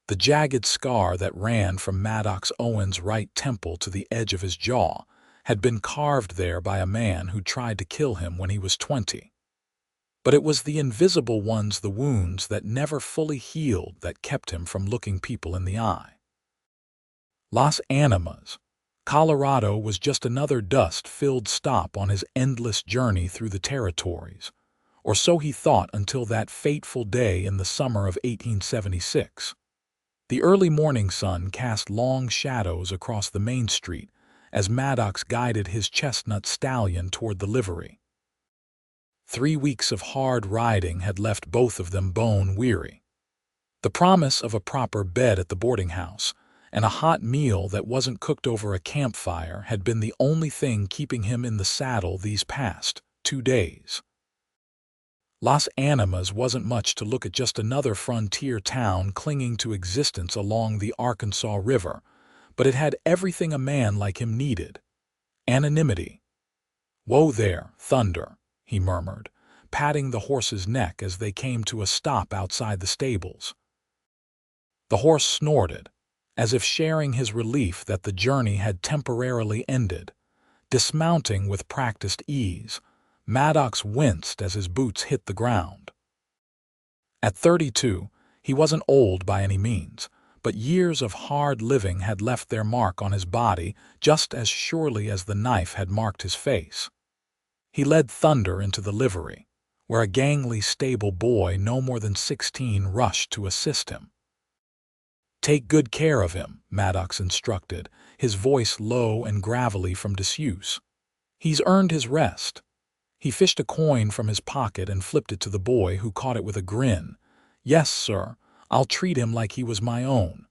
The jagged scar that ran from Maddox Owens' right temple to the edge of his jaw had been carved there by a man who tried to kill him when he was 20. But it was the invisible ones, the wounds that never fully healed, that kept him from looking people in the eye. Las Animas, Colorado was just another dust-filled stop on his endless journey through the territories, or so he thought until that fateful day in the summer of 1876. The early morning sun cast long shadows across the main street as Maddox guided his chestnut stallion toward the livery. 3 weeks of hard riding had left both of them bone-weary. The promise of a proper bed at the boarding house and a hot meal that wasn't cooked over a campfire had been the only thing keeping him in the saddle these past 2 days. Las Animas wasn't much to look at, just another frontier town clinging to existence along the Arkansas River, but it had everything a man like him needed. Anonymity. "Whoa there, Thunder," he murmured, patting the horse's neck as they came to a stop outside the stables. The horse snorted, as if sharing his relief that the journey had temporarily ended. Dismounting with practiced ease, Maddox winced as his boots hit the ground. At 32, he wasn't old by any means, but years of hard living had left their mark on his body just as surely as the knife had marked his face. He led Thunder into the livery, where a gangly stable boy no more than 16 rushed to assist him. "Take good care of him," Maddox instructed, his voice low and gravelly from disuse. "He's earned his rest." He fished a coin from his pocket and flipped it to the boy, who caught it with a grin. "Yes, sir, I'll treat him like he was my own."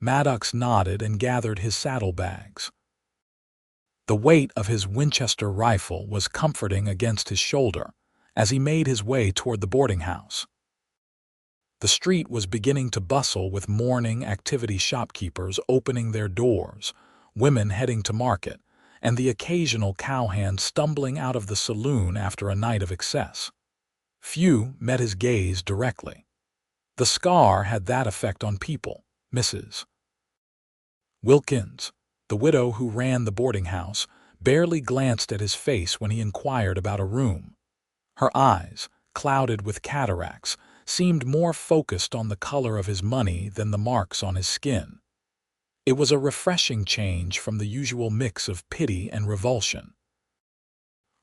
Maddox nodded and gathered his saddlebags. The weight of his Winchester rifle was comforting against his shoulder as he made his way toward the boarding house. The street was beginning to bustle with morning activity, shopkeepers opening their doors, women heading to market, and the occasional cowhand stumbling out of the saloon after a night of excess. Few met his gaze directly. The scar had that effect on people. Mrs. Wilkins, the widow who ran the boarding house, barely glanced at his face when he inquired about a room. Her eyes, clouded with cataracts, seemed more focused on the color of his money than the marks on his skin. It was a refreshing change from the usual mix of pity and revulsion.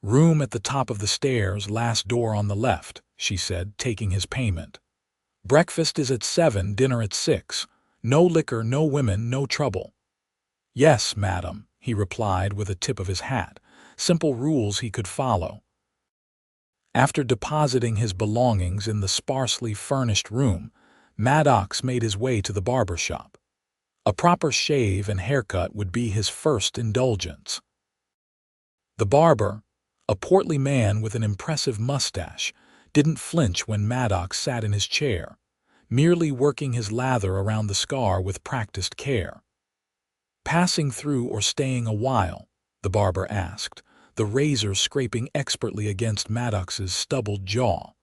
"Room at the top of the stairs, last door on the left," she said, taking his payment. "Breakfast is at 7, dinner at 6. No liquor, no women, no trouble." "Yes, madam," he replied with a tip of his hat, simple rules he could follow. After depositing his belongings in the sparsely furnished room, Maddox made his way to the barber shop. A proper shave and haircut would be his first indulgence. The barber, a portly man with an impressive mustache, didn't flinch when Maddox sat in his chair, merely working his lather around the scar with practiced care. "Passing through or staying a while?" the barber asked, the razor scraping expertly against Maddox's stubbled jaw.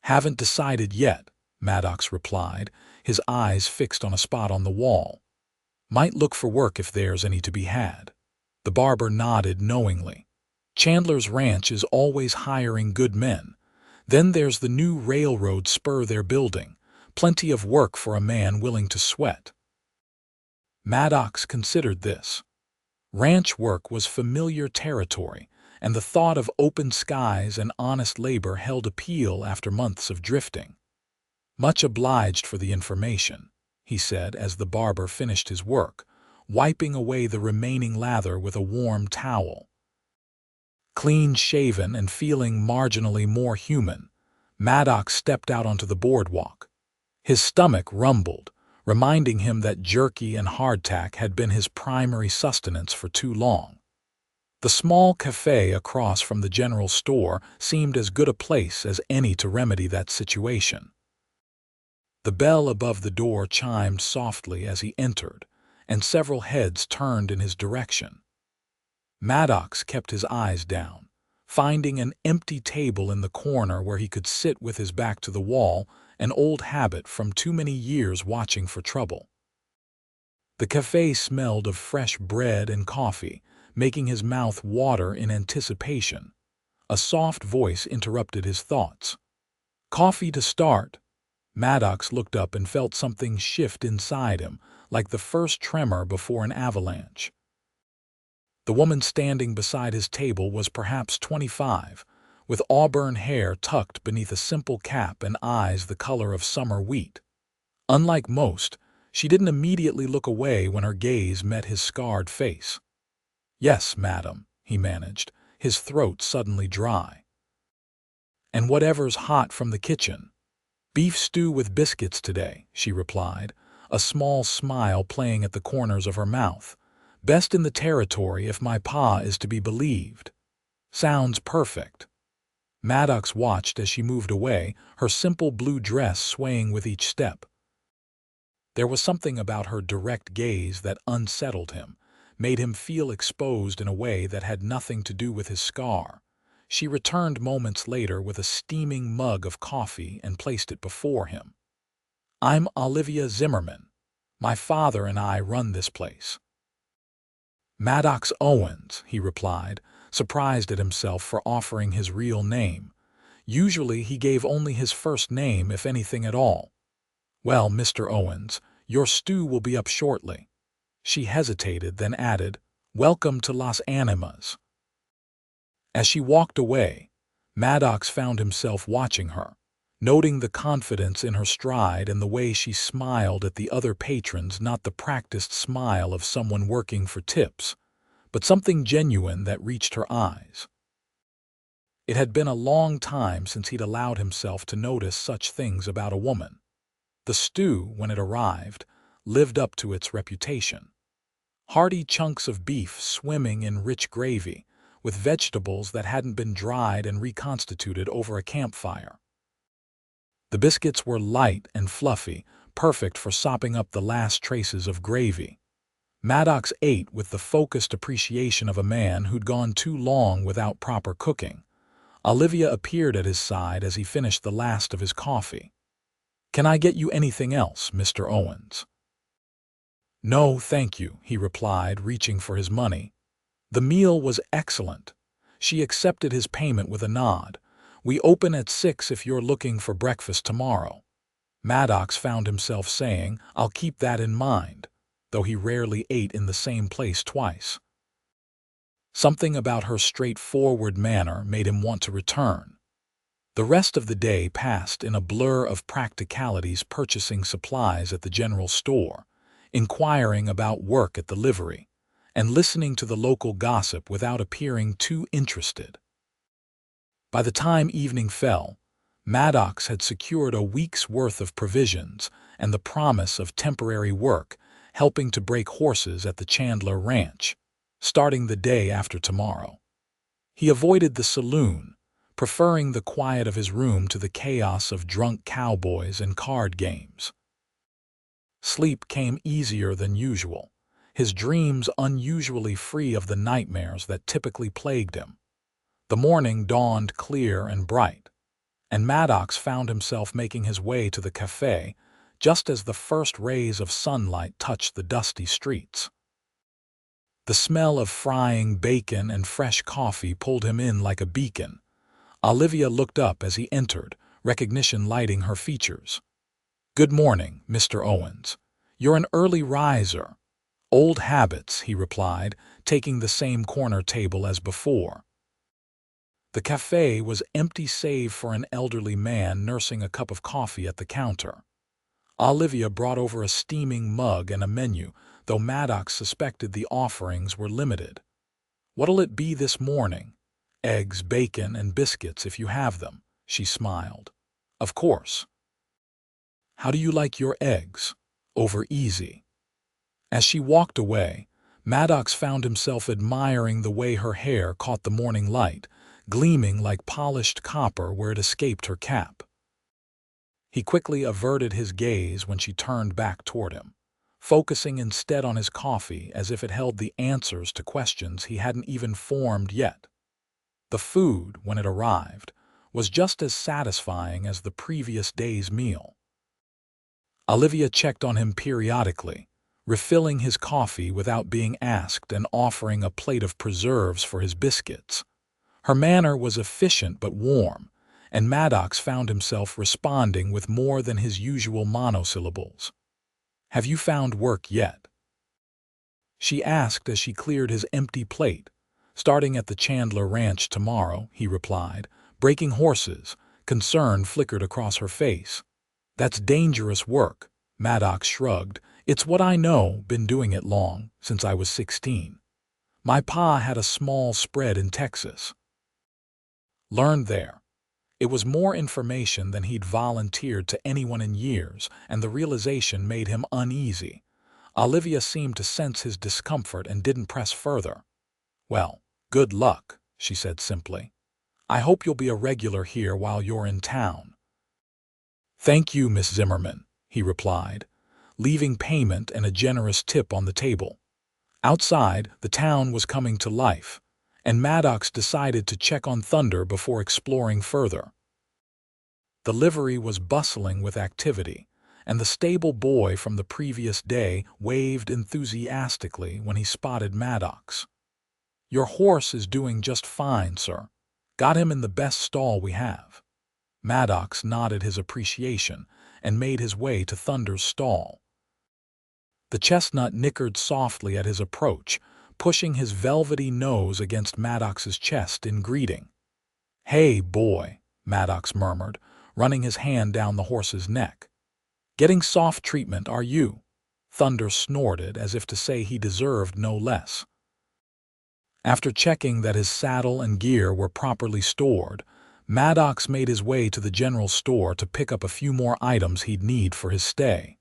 "Haven't decided yet," Maddox replied, his eyes fixed on a spot on the wall. "Might look for work if there's any to be had." The barber nodded knowingly. "Chandler's Ranch is always hiring good men. Then there's the new railroad spur they're building. Plenty of work for a man willing to sweat." Maddox considered this. Ranch work was familiar territory, and the thought of open skies and honest labor held appeal after months of drifting. "Much obliged for the information," he said as the barber finished his work, wiping away the remaining lather with a warm towel. Clean-shaven and feeling marginally more human, Maddox stepped out onto the boardwalk. His stomach rumbled, reminding him that jerky and hardtack had been his primary sustenance for too long. The small cafe across from the general store seemed as good a place as any to remedy that situation. The bell above the door chimed softly as he entered, and several heads turned in his direction. Maddox kept his eyes down, finding an empty table in the corner where he could sit with his back to the wall an old habit from too many years watching for trouble. The cafe smelled of fresh bread and coffee, making his mouth water in anticipation. A soft voice interrupted his thoughts. "Coffee to start." Maddox looked up and felt something shift inside him, like the first tremor before an avalanche. The woman standing beside his table was perhaps 25, with auburn hair tucked beneath a simple cap and eyes the color of summer wheat. Unlike most, she didn't immediately look away when her gaze met his scarred face. "Yes, madam," he managed, his throat suddenly dry. "And whatever's hot from the kitchen." "Beef stew with biscuits today," she replied, a small smile playing at the corners of her mouth. "Best in the territory if my pa is to be believed." "Sounds perfect." Maddox watched as she moved away, her simple blue dress swaying with each step. There was something about her direct gaze that unsettled him, made him feel exposed in a way that had nothing to do with his scar. She returned moments later with a steaming mug of coffee and placed it before him. "I'm Olivia Zimmerman. My father and I run this place." "Maddox Owens," he replied, surprised at himself for offering his real name. Usually he gave only his first name, if anything at all. "Well, Mr. Owens, your stew will be up shortly." She hesitated, then added, "Welcome to Las Animas." As she walked away, Maddox found himself watching her, noting the confidence in her stride and the way she smiled at the other patrons, not the practiced smile of someone working for tips, but something genuine that reached her eyes. It had been a long time since he'd allowed himself to notice such things about a woman. The stew, when it arrived, lived up to its reputation. Hearty chunks of beef swimming in rich gravy, with vegetables that hadn't been dried and reconstituted over a campfire. The biscuits were light and fluffy, perfect for sopping up the last traces of gravy. Maddox ate with the focused appreciation of a man who'd gone too long without proper cooking. Olivia appeared at his side as he finished the last of his coffee. "Can I get you anything else, Mr. Owens?" "No, thank you," he replied, reaching for his money. The meal was excellent. She accepted his payment with a nod. "We open at 6 if you're looking for breakfast tomorrow." Maddox found himself saying, "I'll keep that in mind," though he rarely ate in the same place twice. Something about her straightforward manner made him want to return. The rest of the day passed in a blur of practicalities, purchasing supplies at the general store, inquiring about work at the livery, and listening to the local gossip without appearing too interested. By the time evening fell, Maddox had secured a week's worth of provisions and the promise of temporary work, helping to break horses at the Chandler Ranch, starting the day after tomorrow. He avoided the saloon, preferring the quiet of his room to the chaos of drunk cowboys and card games. Sleep came easier than usual, his dreams unusually free of the nightmares that typically plagued him. The morning dawned clear and bright, and Maddox found himself making his way to the cafe just as the first rays of sunlight touched the dusty streets. The smell of frying bacon and fresh coffee pulled him in like a beacon. Olivia looked up as he entered, recognition lighting her features. "Good morning, Mr. Owens. You're an early riser." "Old habits," he replied, taking the same corner table as before. The cafe was empty save for an elderly man nursing a cup of coffee at the counter. Olivia brought over a steaming mug and a menu, though Maddox suspected the offerings were limited. "What'll it be this morning?" "Eggs, bacon, and biscuits if you have them," she smiled. "Of course." "How do you like your eggs?" "Over easy." As she walked away, Maddox found himself admiring the way her hair caught the morning light, gleaming like polished copper where it escaped her cap. He quickly averted his gaze when she turned back toward him, focusing instead on his coffee as if it held the answers to questions he hadn't even formed yet. The food, when it arrived, was just as satisfying as the previous day's meal. Olivia checked on him periodically, refilling his coffee without being asked and offering a plate of preserves for his biscuits. Her manner was efficient but warm, and Maddox found himself responding with more than his usual monosyllables. "Have you found work yet?" she asked as she cleared his empty plate. "Starting at the Chandler Ranch tomorrow," he replied. "Breaking horses." Concern flickered across her face. "That's dangerous work," Maddox shrugged. "It's what I know, been doing it long, since I was 16. My pa had a small spread in Texas. Learned there." It was more information than he'd volunteered to anyone in years, and the realization made him uneasy. Olivia seemed to sense his discomfort and didn't press further. "Well, good luck," she said simply. "I hope you'll be a regular here while you're in town." "Thank you, Miss Zimmerman," he replied, leaving payment and a generous tip on the table. Outside, the town was coming to life, and Maddox decided to check on Thunder before exploring further. The livery was bustling with activity, and the stable boy from the previous day waved enthusiastically when he spotted Maddox. "Your horse is doing just fine, sir. Got him in the best stall we have." Maddox nodded his appreciation and made his way to Thunder's stall. The chestnut nickered softly at his approach, pushing his velvety nose against Maddox's chest in greeting. "Hey, boy," Maddox murmured, running his hand down the horse's neck. "Getting soft treatment, are you?" Thunder snorted as if to say he deserved no less. After checking that his saddle and gear were properly stored, Maddox made his way to the general store to pick up a few more items he'd need for his stay.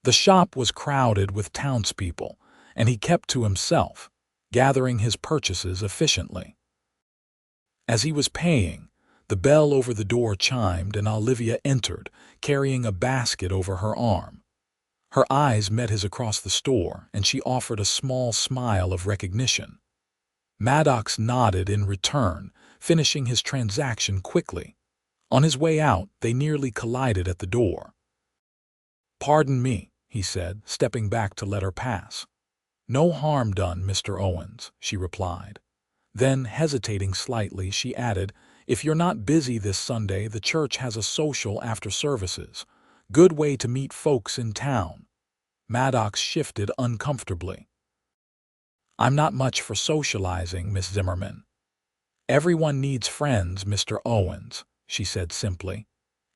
The shop was crowded with townspeople, and he kept to himself, gathering his purchases efficiently. As he was paying, the bell over the door chimed and Olivia entered, carrying a basket over her arm. Her eyes met his across the store, and she offered a small smile of recognition. Maddox nodded in return, finishing his transaction quickly. On his way out, they nearly collided at the door. "Pardon me," he said, stepping back to let her pass. "No harm done, Mr. Owens," she replied. Then, hesitating slightly, she added, "If you're not busy this Sunday, the church has a social after services. Good way to meet folks in town." Maddox shifted uncomfortably. "I'm not much for socializing, Miss Zimmerman." "Everyone needs friends, Mr. Owens," she said simply.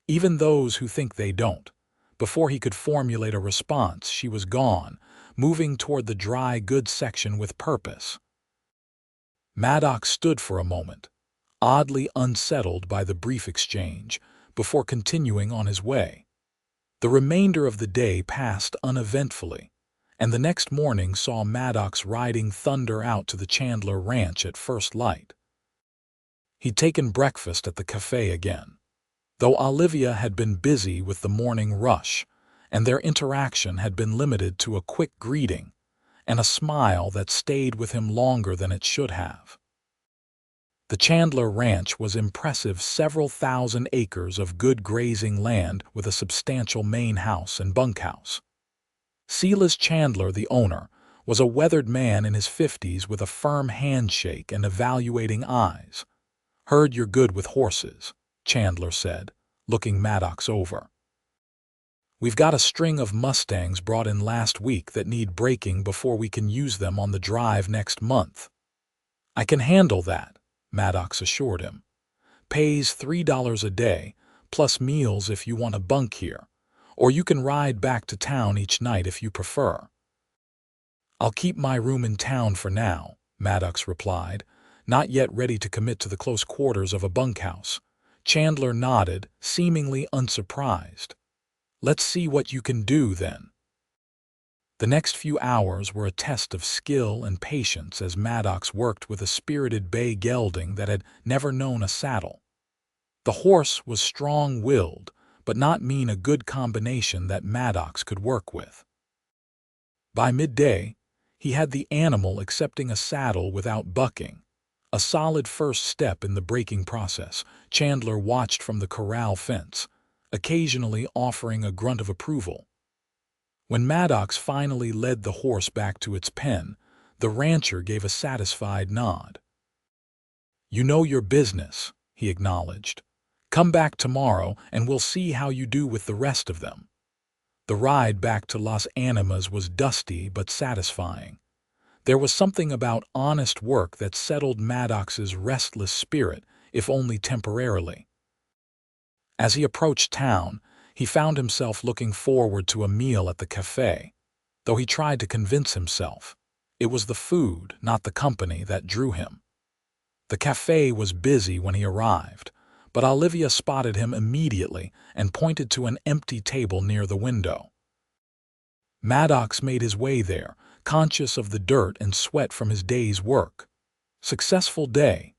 "Even those who think they don't." Before he could formulate a response, she was gone, moving toward the dry goods section with purpose. Maddox stood for a moment, oddly unsettled by the brief exchange, before continuing on his way. The remainder of the day passed uneventfully, and the next morning saw Maddox riding Thunder out to the Chandler Ranch at first light. He'd taken breakfast at the cafe again, though Olivia had been busy with the morning rush, and their interaction had been limited to a quick greeting and a smile that stayed with him longer than it should have. The Chandler Ranch was impressive, several thousand acres of good grazing land with a substantial main house and bunkhouse. Silas Chandler, the owner, was a weathered man in his 50s with a firm handshake and evaluating eyes. "Heard you're good with horses," Chandler said, looking Maddox over. "We've got a string of Mustangs brought in last week that need breaking before we can use them on the drive next month." "I can handle that," Maddox assured him. "Pays $3 a day, plus meals if you want to bunk here, or you can ride back to town each night if you prefer." "I'll keep my room in town for now," Maddox replied, not yet ready to commit to the close quarters of a bunkhouse. Chandler nodded, seemingly unsurprised. "Let's see what you can do, then." The next few hours were a test of skill and patience as Maddox worked with a spirited bay gelding that had never known a saddle. The horse was strong-willed, but not mean, a good combination that Maddox could work with. By midday, he had the animal accepting a saddle without bucking. A solid first step in the braking process. Chandler watched from the corral fence, occasionally offering a grunt of approval. When Maddox finally led the horse back to its pen, the rancher gave a satisfied nod. "You know your business," he acknowledged. "Come back tomorrow and we'll see how you do with the rest of them." The ride back to Las Animas was dusty but satisfying. There was something about honest work that settled Maddox's restless spirit, if only temporarily. As he approached town, he found himself looking forward to a meal at the cafe, though he tried to convince himself it was the food, not the company, that drew him. The cafe was busy when he arrived, but Olivia spotted him immediately and pointed to an empty table near the window. Maddox made his way there, conscious of the dirt and sweat from his day's work. "Successful day?"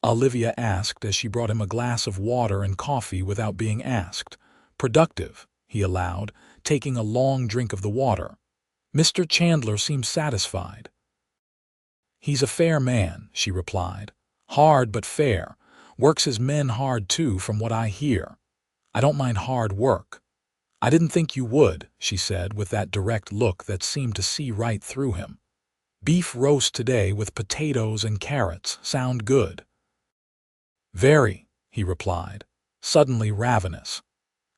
Olivia asked as she brought him a glass of water and coffee without being asked. "Productive," he allowed, taking a long drink of the water. Mr. Chandler seemed satisfied. "He's a fair man," she replied. "Hard but fair. Works his men hard too, from what I hear. I don't mind hard work." "I didn't think you would," she said with that direct look that seemed to see right through him. "Beef roast today with potatoes and carrots. Sound good?" "Very," he replied, suddenly ravenous.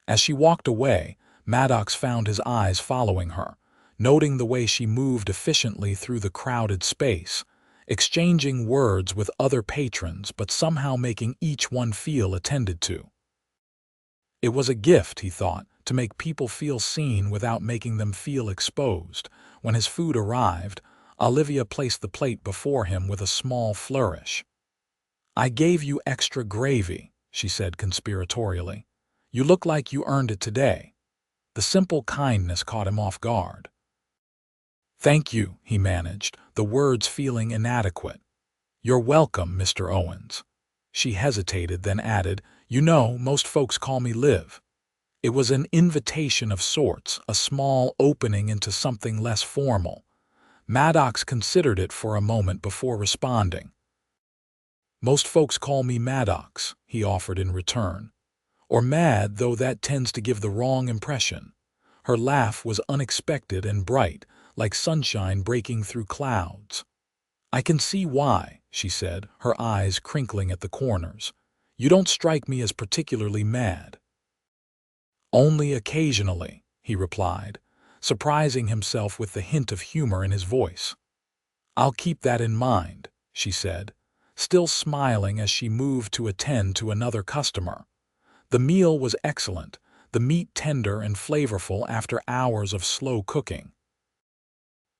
As she walked away, Maddox found his eyes following her, noting the way she moved efficiently through the crowded space, exchanging words with other patrons but somehow making each one feel attended to. It was a gift, he thought, to make people feel seen without making them feel exposed. When his food arrived, Olivia placed the plate before him with a small flourish. "I gave you extra gravy," she said conspiratorially. "You look like you earned it today." The simple kindness caught him off guard. "Thank you," he managed, the words feeling inadequate. "You're welcome, Mr. Owens." She hesitated, then added, "You know, most folks call me Liv." It was an invitation of sorts, a small opening into something less formal. Maddox considered it for a moment before responding. "Most folks call me Maddox," he offered in return. "Or Mad, though that tends to give the wrong impression." Her laugh was unexpected and bright, like sunshine breaking through clouds. "I can see why," she said, her eyes crinkling at the corners. "You don't strike me as particularly mad." "Only occasionally," he replied, surprising himself with the hint of humor in his voice. "I'll keep that in mind," she said, still smiling as she moved to attend to another customer. The meal was excellent, the meat tender and flavorful after hours of slow cooking.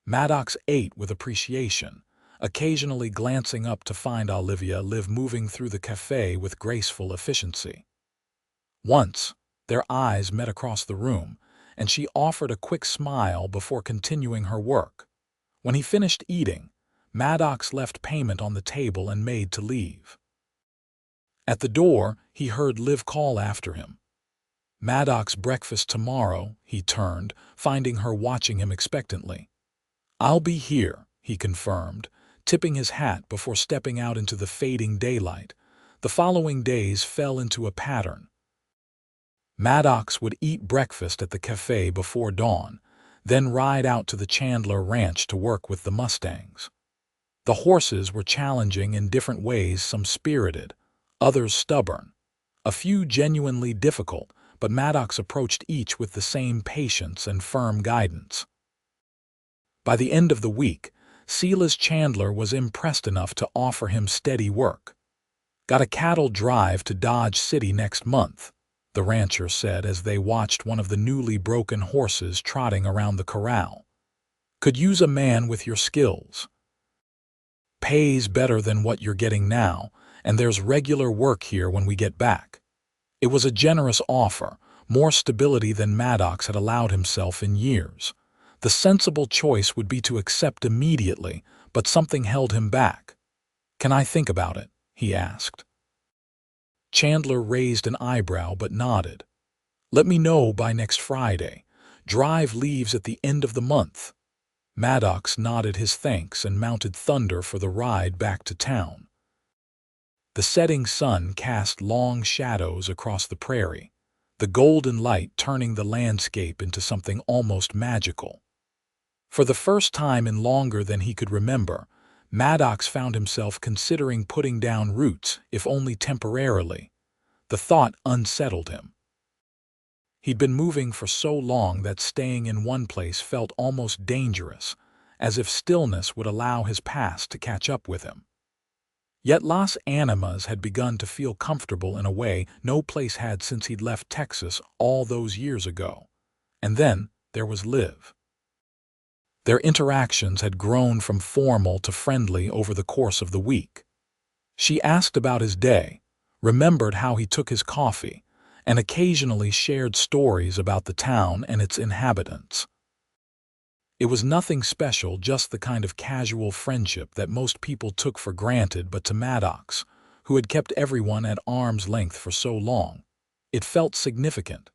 Maddox ate with appreciation, occasionally glancing up to find Olivia moving through the cafe with graceful efficiency. Once, their eyes met across the room, and she offered a quick smile before continuing her work. When he finished eating, Maddox left payment on the table and made to leave. At the door, he heard Liv call after him. "Maddox breakfast tomorrow," he turned, finding her watching him expectantly. "I'll be here," he confirmed, tipping his hat before stepping out into the fading daylight. The following days fell into a pattern. Maddox would eat breakfast at the cafe before dawn, then ride out to the Chandler ranch to work with the Mustangs. The horses were challenging in different ways, some spirited, others stubborn, a few genuinely difficult, but Maddox approached each with the same patience and firm guidance. By the end of the week, Silas Chandler was impressed enough to offer him steady work. "Got a cattle drive to Dodge City next month," the rancher said as they watched one of the newly broken horses trotting around the corral. "Could use a man with your skills. Pays better than what you're getting now, and there's regular work here when we get back." It was a generous offer, more stability than Maddox had allowed himself in years. The sensible choice would be to accept immediately, but something held him back. "Can I think about it?" he asked. Chandler raised an eyebrow but nodded. "Let me know by next Friday. Drive leaves at the end of the month." Maddox nodded his thanks and mounted Thunder for the ride back to town. The setting sun cast long shadows across the prairie, the golden light turning the landscape into something almost magical. For the first time in longer than he could remember, Maddox found himself considering putting down roots, if only temporarily. The thought unsettled him. He'd been moving for so long that staying in one place felt almost dangerous, as if stillness would allow his past to catch up with him. Yet Las Animas had begun to feel comfortable in a way no place had since he'd left Texas all those years ago. And then there was Liv. Their interactions had grown from formal to friendly over the course of the week. She asked about his day, remembered how he took his coffee, and occasionally shared stories about the town and its inhabitants. It was nothing special, just the kind of casual friendship that most people took for granted, but to Maddox, who had kept everyone at arm's length for so long, it felt significant.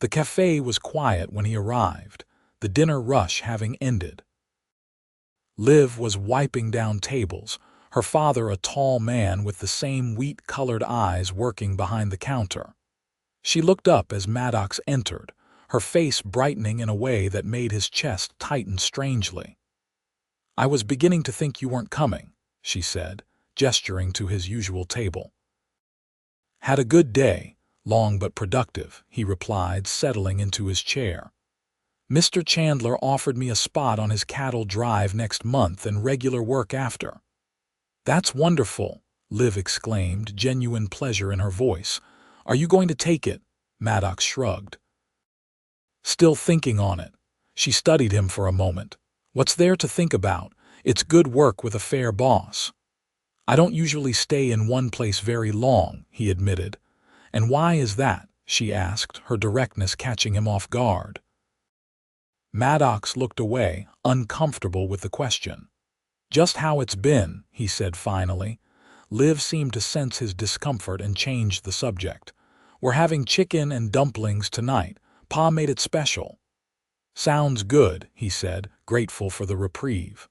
The cafe was quiet when he arrived, the dinner rush having ended. Liv was wiping down tables, her father a tall man with the same wheat-colored eyes working behind the counter. She looked up as Maddox entered, her face brightening in a way that made his chest tighten strangely. "I was beginning to think you weren't coming," she said, gesturing to his usual table. "Had a good day, long but productive," he replied, settling into his chair. "Mr. Chandler offered me a spot on his cattle drive next month and regular work after." "That's wonderful," Liv exclaimed, genuine pleasure in her voice. "Are you going to take it?" Maddox shrugged. "Still thinking on it." She studied him for a moment. "What's there to think about? It's good work with a fair boss." "I don't usually stay in one place very long," he admitted. "And why is that?" she asked, her directness catching him off guard. Maddox looked away, uncomfortable with the question. "Just how it's been," he said finally. Liv seemed to sense his discomfort and changed the subject. "We're having chicken and dumplings tonight. Pa made it special." "Sounds good," he said, grateful for the reprieve.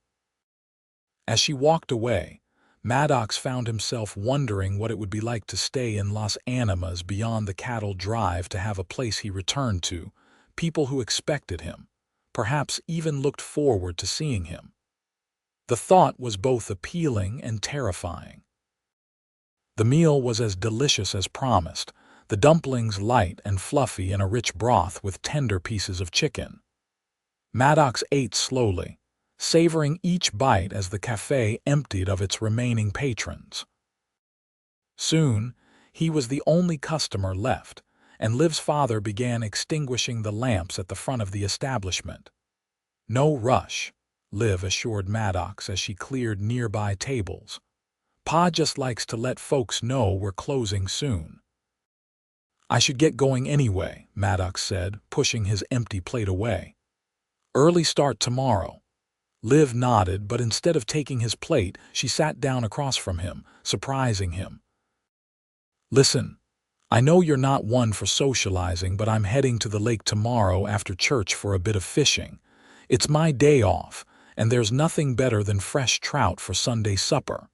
As she walked away, Maddox found himself wondering what it would be like to stay in Las Animas beyond the cattle drive, to have a place he returned to, people who expected him, perhaps even looked forward to seeing him. The thought was both appealing and terrifying. The meal was as delicious as promised, the dumplings light and fluffy in a rich broth with tender pieces of chicken. Maddox ate slowly, savoring each bite as the cafe emptied of its remaining patrons. Soon, he was the only customer left, and Liv's father began extinguishing the lamps at the front of the establishment. "No rush," Liv assured Maddox as she cleared nearby tables. "Pa just likes to let folks know we're closing soon." "I should get going anyway," Maddox said, pushing his empty plate away. "Early start tomorrow." Liv nodded, but instead of taking his plate, she sat down across from him, surprising him. "Listen, I know you're not one for socializing, but I'm heading to the lake tomorrow after church for a bit of fishing. It's my day off, and there's nothing better than fresh trout for Sunday supper."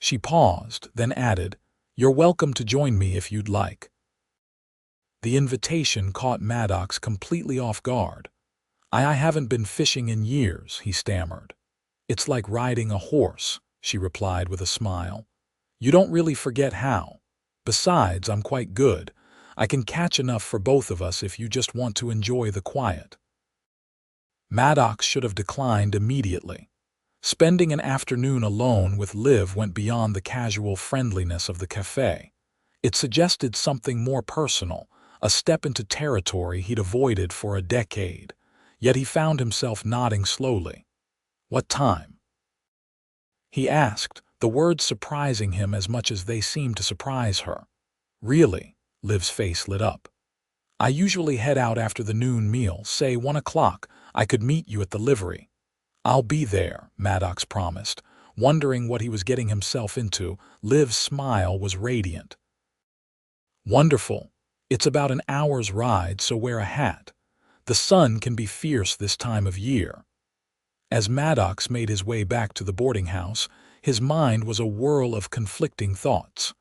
She paused, then added, "You're welcome to join me if you'd like." The invitation caught Maddox completely off guard. I haven't been fishing in years," he stammered. "It's like riding a horse," she replied with a smile. "You don't really forget how. Besides, I'm quite good. I can catch enough for both of us if you just want to enjoy the quiet." Maddox should have declined immediately. Spending an afternoon alone with Liv went beyond the casual friendliness of the cafe. It suggested something more personal, a step into territory he'd avoided for a decade. Yet he found himself nodding slowly. "What time?" he asked, the words surprising him as much as they seemed to surprise her. "Really?" Liv's face lit up. "I usually head out after the noon meal, say 1 o'clock. I could meet you at the livery." "I'll be there," Maddox promised, wondering what he was getting himself into. Liv's smile was radiant. "Wonderful. It's about an hour's ride, so wear a hat. The sun can be fierce this time of year." As Maddox made his way back to the boarding house, his mind was a whirl of conflicting thoughts.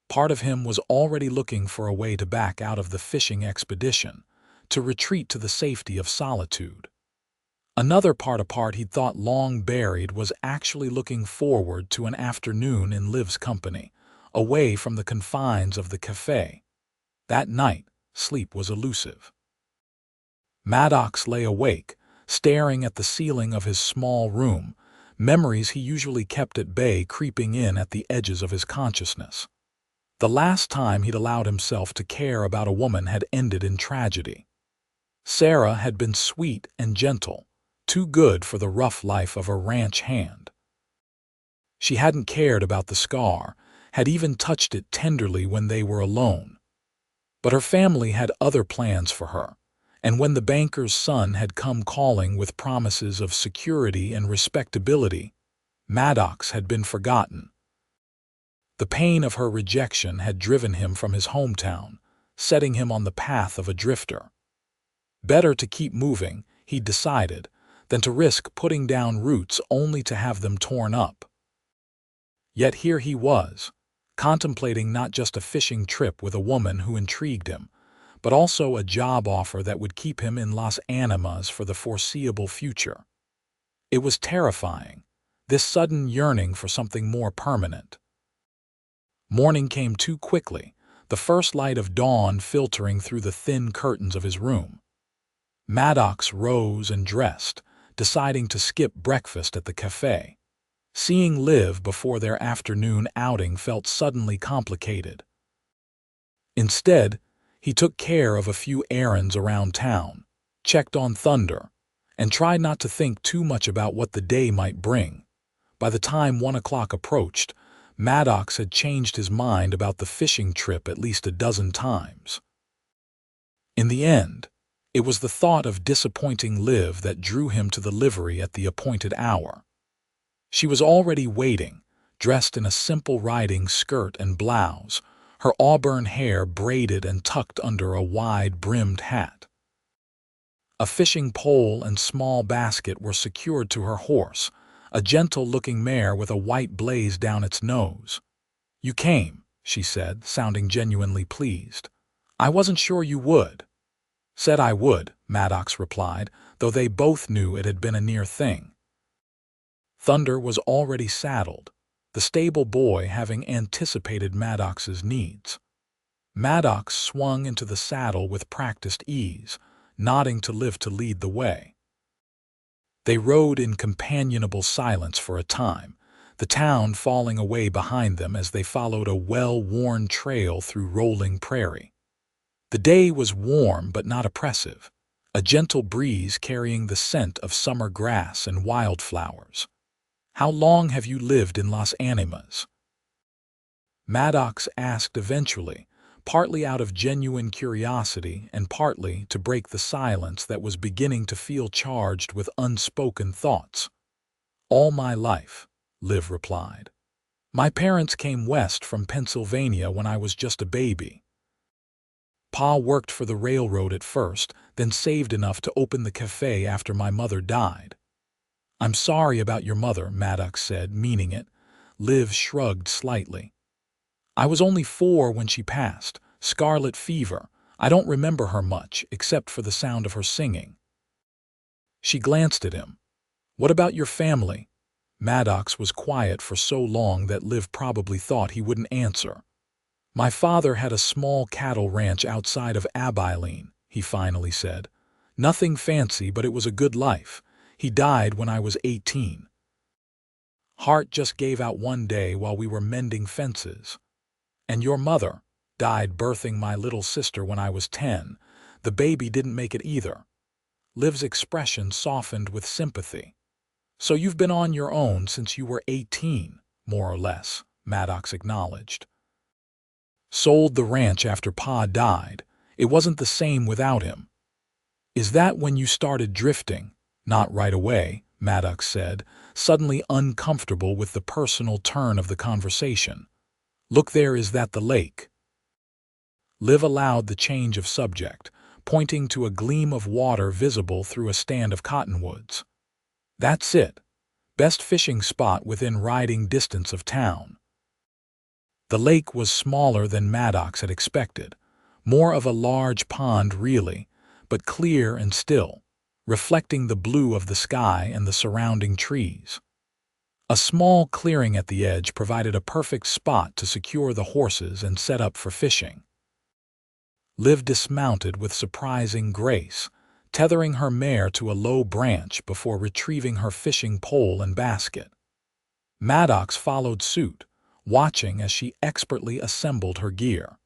Part of him was already looking for a way to back out of the fishing expedition, to retreat to the safety of solitude. Another part he'd thought long buried was actually looking forward to an afternoon in Liv's company, away from the confines of the cafe. That night, sleep was elusive. Maddox lay awake, staring at the ceiling of his small room, memories he usually kept at bay creeping in at the edges of his consciousness. The last time he'd allowed himself to care about a woman had ended in tragedy. Sarah had been sweet and gentle, too good for the rough life of a ranch hand. She hadn't cared about the scar, had even touched it tenderly when they were alone. But her family had other plans for her, and when the banker's son had come calling with promises of security and respectability, Maddox had been forgotten. The pain of her rejection had driven him from his hometown, setting him on the path of a drifter. Better to keep moving, he'd decided, than to risk putting down roots only to have them torn up. Yet here he was, contemplating not just a fishing trip with a woman who intrigued him, but also a job offer that would keep him in Las Animas for the foreseeable future. It was terrifying, this sudden yearning for something more permanent. Morning came too quickly, the first light of dawn filtering through the thin curtains of his room. Maddox rose and dressed, deciding to skip breakfast at the cafe. Seeing Liv before their afternoon outing felt suddenly complicated. Instead, he took care of a few errands around town, checked on Thunder, and tried not to think too much about what the day might bring. By the time 1 o'clock approached, Maddox had changed his mind about the fishing trip at least a dozen times. In the end, it was the thought of disappointing Liv that drew him to the livery at the appointed hour. She was already waiting, dressed in a simple riding skirt and blouse, her auburn hair braided and tucked under a wide-brimmed hat. A fishing pole and small basket were secured to her horse, a gentle-looking mare with a white blaze down its nose. "You came," she said, sounding genuinely pleased. "I wasn't sure you would." "Said I would," Maddox replied, though they both knew it had been a near thing. Thunder was already saddled, the stable boy having anticipated Maddox's needs. Maddox swung into the saddle with practiced ease, nodding to Liv to lead the way. They rode in companionable silence for a time, the town falling away behind them as they followed a well-worn trail through rolling prairie. The day was warm but not oppressive, a gentle breeze carrying the scent of summer grass and wildflowers. "How long have you lived in Las Animas?" Maddox asked eventually, partly out of genuine curiosity and partly to break the silence that was beginning to feel charged with unspoken thoughts. "All my life," Liv replied. "My parents came west from Pennsylvania when I was just a baby. Pa worked for the railroad at first, then saved enough to open the cafe after my mother died." "I'm sorry about your mother," Maddox said, meaning it. Liv shrugged slightly. "I was only 4 when she passed. Scarlet fever. I don't remember her much, except for the sound of her singing." She glanced at him. "What about your family?" Maddox was quiet for so long that Liv probably thought he wouldn't answer. "My father had a small cattle ranch outside of Abilene," he finally said. "Nothing fancy, but it was a good life. He died when I was 18. Heart just gave out one day while we were mending fences. And your mother died birthing my little sister when I was 10. The baby didn't make it either." Liv's expression softened with sympathy. "So you've been on your own since you were 18, more or less," Maddox acknowledged. "Sold the ranch after Pa died. It wasn't the same without him." "Is that when you started drifting?" "Not right away," Maddox said, suddenly uncomfortable with the personal turn of the conversation. "Look, there, is that the lake?" Liv allowed the change of subject, pointing to a gleam of water visible through a stand of cottonwoods. "That's it. Best fishing spot within riding distance of town. The lake was smaller than Maddox had expected, more of a large pond really, but clear and still, reflecting the blue of the sky and the surrounding trees. A small clearing at the edge provided a perfect spot to secure the horses and set up for fishing. Liv dismounted with surprising grace, tethering her mare to a low branch before retrieving her fishing pole and basket. Maddox followed suit, watching as she expertly assembled her gear.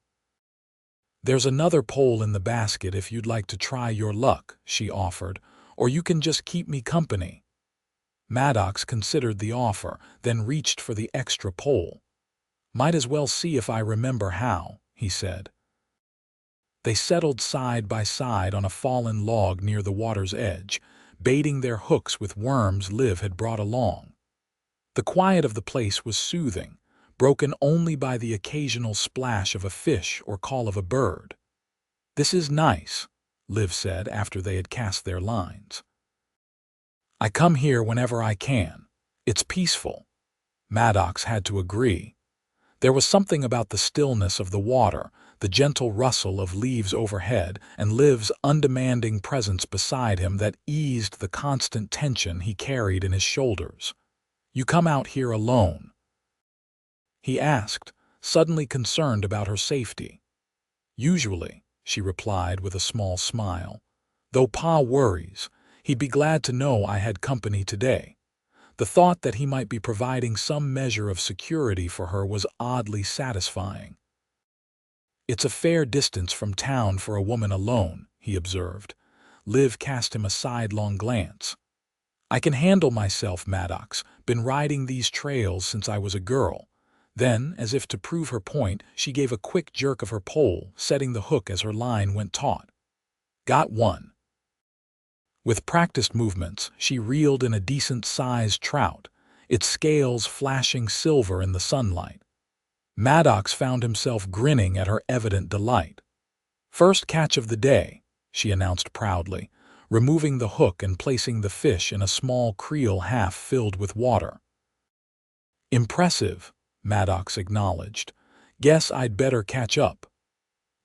"There's another pole in the basket if you'd like to try your luck," she offered, "or you can just keep me company." Maddox considered the offer, then reached for the extra pole. "Might as well see if I remember how," he said. They settled side by side on a fallen log near the water's edge, baiting their hooks with worms Liv had brought along. The quiet of the place was soothing, broken only by the occasional splash of a fish or call of a bird. "This is nice," Liv said after they had cast their lines. "I come here whenever I can. It's peaceful." Maddox had to agree. There was something about the stillness of the water, the gentle rustle of leaves overhead, and Liv's undemanding presence beside him that eased the constant tension he carried in his shoulders. "You come out here alone?" he asked, suddenly concerned about her safety. "Usually," she replied with a small smile. "Though Pa worries, he'd be glad to know I had company today." The thought that he might be providing some measure of security for her was oddly satisfying. "It's a fair distance from town for a woman alone," he observed. Liv cast him a sidelong glance. "I can handle myself, Maddox. Been riding these trails since I was a girl." Then, as if to prove her point, she gave a quick jerk of her pole, setting the hook as her line went taut. "Got one." With practiced movements, she reeled in a decent-sized trout, its scales flashing silver in the sunlight. Maddox found himself grinning at her evident delight. "First catch of the day," she announced proudly, removing the hook and placing the fish in a small creel half filled with water. "Impressive," Maddox acknowledged. "Guess I'd better catch up."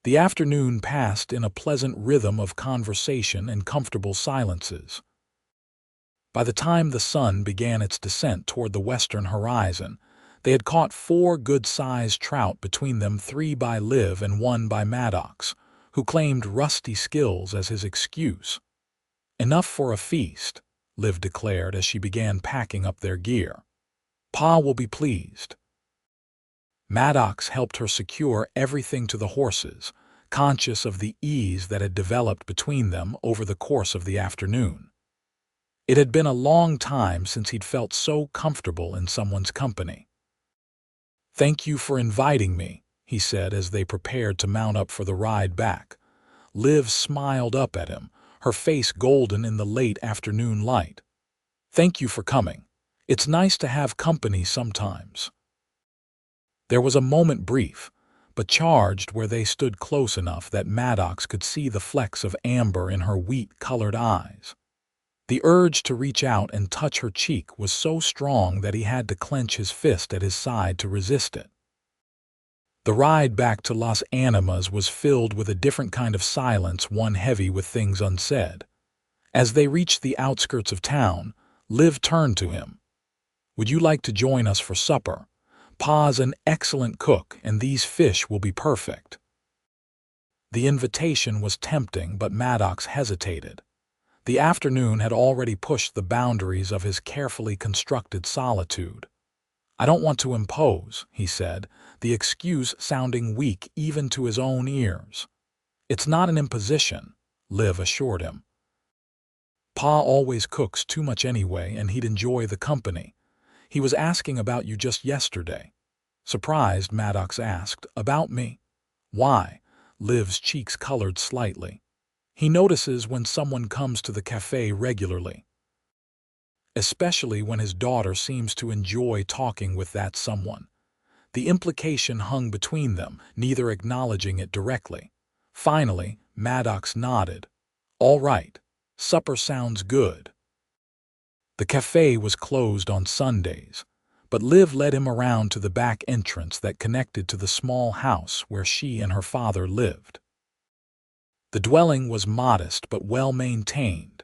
The afternoon passed in a pleasant rhythm of conversation and comfortable silences. By the time the sun began its descent toward the western horizon, they had caught 4 good-sized trout between them, 3 by Liv and 1 by Maddox, who claimed rusty skills as his excuse. "Enough for a feast," Liv declared as she began packing up their gear. "Pa will be pleased." Maddox helped her secure everything to the horses, conscious of the ease that had developed between them over the course of the afternoon. It had been a long time since he'd felt so comfortable in someone's company. "Thank you for inviting me," he said as they prepared to mount up for the ride back. Liv smiled up at him, her face golden in the late afternoon light. "Thank you for coming. It's nice to have company sometimes." There was a moment brief, but charged, where they stood close enough that Maddox could see the flecks of amber in her wheat-colored eyes. The urge to reach out and touch her cheek was so strong that he had to clench his fist at his side to resist it. The ride back to Las Animas was filled with a different kind of silence, one heavy with things unsaid. As they reached the outskirts of town, Liv turned to him. "Would you like to join us for supper? Pa's an excellent cook, and these fish will be perfect." The invitation was tempting, but Maddox hesitated. The afternoon had already pushed the boundaries of his carefully constructed solitude. "I don't want to impose," he said, the excuse sounding weak even to his own ears. "It's not an imposition," Liv assured him. "Pa always cooks too much anyway, and he'd enjoy the company. He was asking about you just yesterday." Surprised, Maddox asked, "About me?" "Why?" Liv's cheeks colored slightly. "He notices when someone comes to the cafe regularly, especially when his daughter seems to enjoy talking with that someone." The implication hung between them, neither acknowledging it directly. Finally, Maddox nodded. "All right. Supper sounds good." The cafe was closed on Sundays, but Liv led him around to the back entrance that connected to the small house where she and her father lived. The dwelling was modest but well-maintained,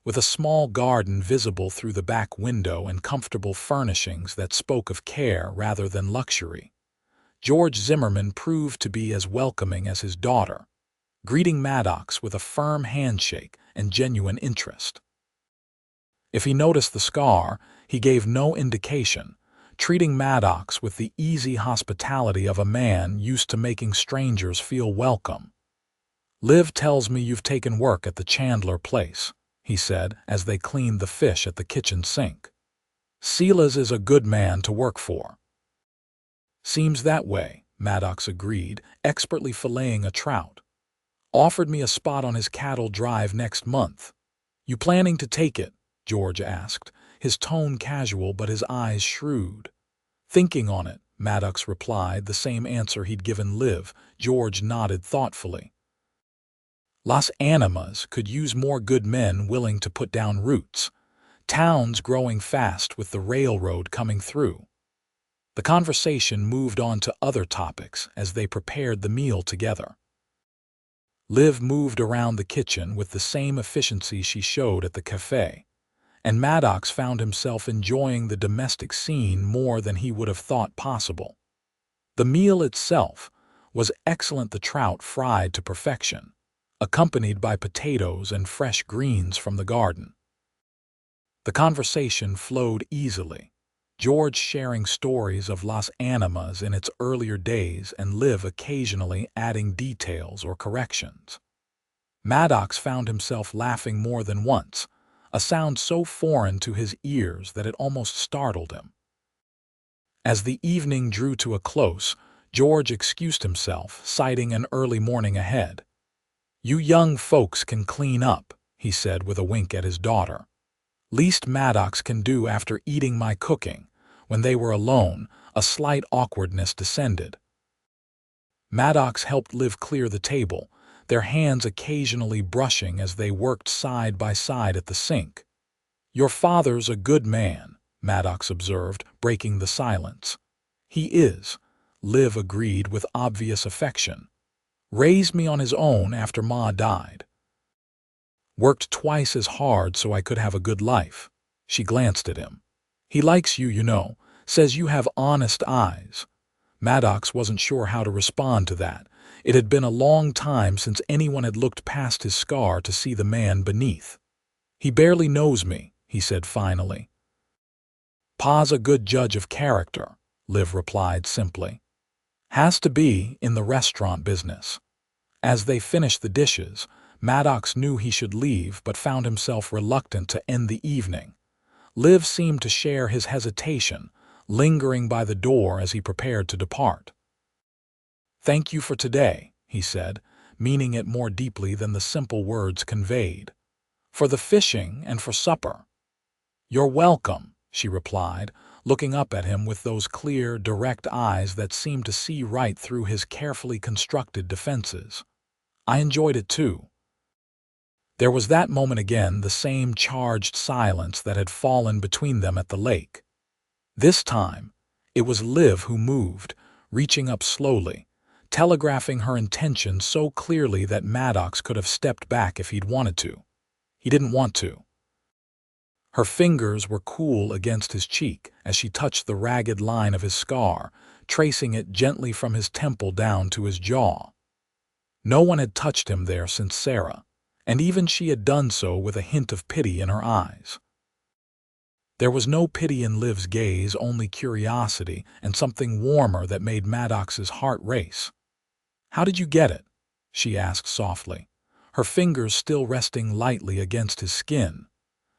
with a small garden visible through the back window and comfortable furnishings that spoke of care rather than luxury. George Zimmerman proved to be as welcoming as his daughter, greeting Maddox with a firm handshake and genuine interest. If he noticed the scar, he gave no indication, treating Maddox with the easy hospitality of a man used to making strangers feel welcome. "Liv tells me you've taken work at the Chandler place," he said as they cleaned the fish at the kitchen sink. "Silas is a good man to work for." "Seems that way," Maddox agreed, expertly filleting a trout. "Offered me a spot on his cattle drive next month." "You planning to take it?" George asked, his tone casual but his eyes shrewd. "Thinking on it," Maddox replied, the same answer he'd given Liv. George nodded thoughtfully. Las Animas could use more good men willing to put down roots. Towns growing fast with the railroad coming through. The conversation moved on to other topics as they prepared the meal together. Liv moved around the kitchen with the same efficiency she showed at the cafe, and Maddox found himself enjoying the domestic scene more than he would have thought possible. The meal itself was excellent, the trout fried to perfection, accompanied by potatoes and fresh greens from the garden. The conversation flowed easily, George sharing stories of Las Animas in its earlier days and Liv occasionally adding details or corrections. Maddox found himself laughing more than once, a sound so foreign to his ears that it almost startled him. As the evening drew to a close, George excused himself, citing an early morning ahead. "You young folks can clean up," he said with a wink at his daughter. "Least Maddox can do after eating my cooking." When they were alone, a slight awkwardness descended. Maddox helped Liv clear the table, their hands occasionally brushing as they worked side by side at the sink. "Your father's a good man," Maddox observed, breaking the silence. "He is," Liv agreed with obvious affection. "Raised me on his own after Ma died. Worked twice as hard so I could have a good life." She glanced at him. "He likes you, you know, says you have honest eyes." Maddox wasn't sure how to respond to that. It had been a long time since anyone had looked past his scar to see the man beneath. "He barely knows me," he said finally. "Pa's a good judge of character," Liv replied simply. "Has to be in the restaurant business." As they finished the dishes, Maddox knew he should leave but found himself reluctant to end the evening. Liv seemed to share his hesitation, lingering by the door as he prepared to depart. "Thank you for today," he said, meaning it more deeply than the simple words conveyed. "For the fishing and for supper." "You're welcome," she replied, looking up at him with those clear, direct eyes that seemed to see right through his carefully constructed defenses. "I enjoyed it too." There was that moment again, the same charged silence that had fallen between them at the lake. This time, it was Liv who moved, reaching up slowly, telegraphing her intention so clearly that Maddox could have stepped back if he'd wanted to. He didn't want to. Her fingers were cool against his cheek as she touched the ragged line of his scar, tracing it gently from his temple down to his jaw. No one had touched him there since Sarah, and even she had done so with a hint of pity in her eyes. There was no pity in Liv's gaze, only curiosity and something warmer that made Maddox's heart race. "How did you get it?" she asked softly, her fingers still resting lightly against his skin.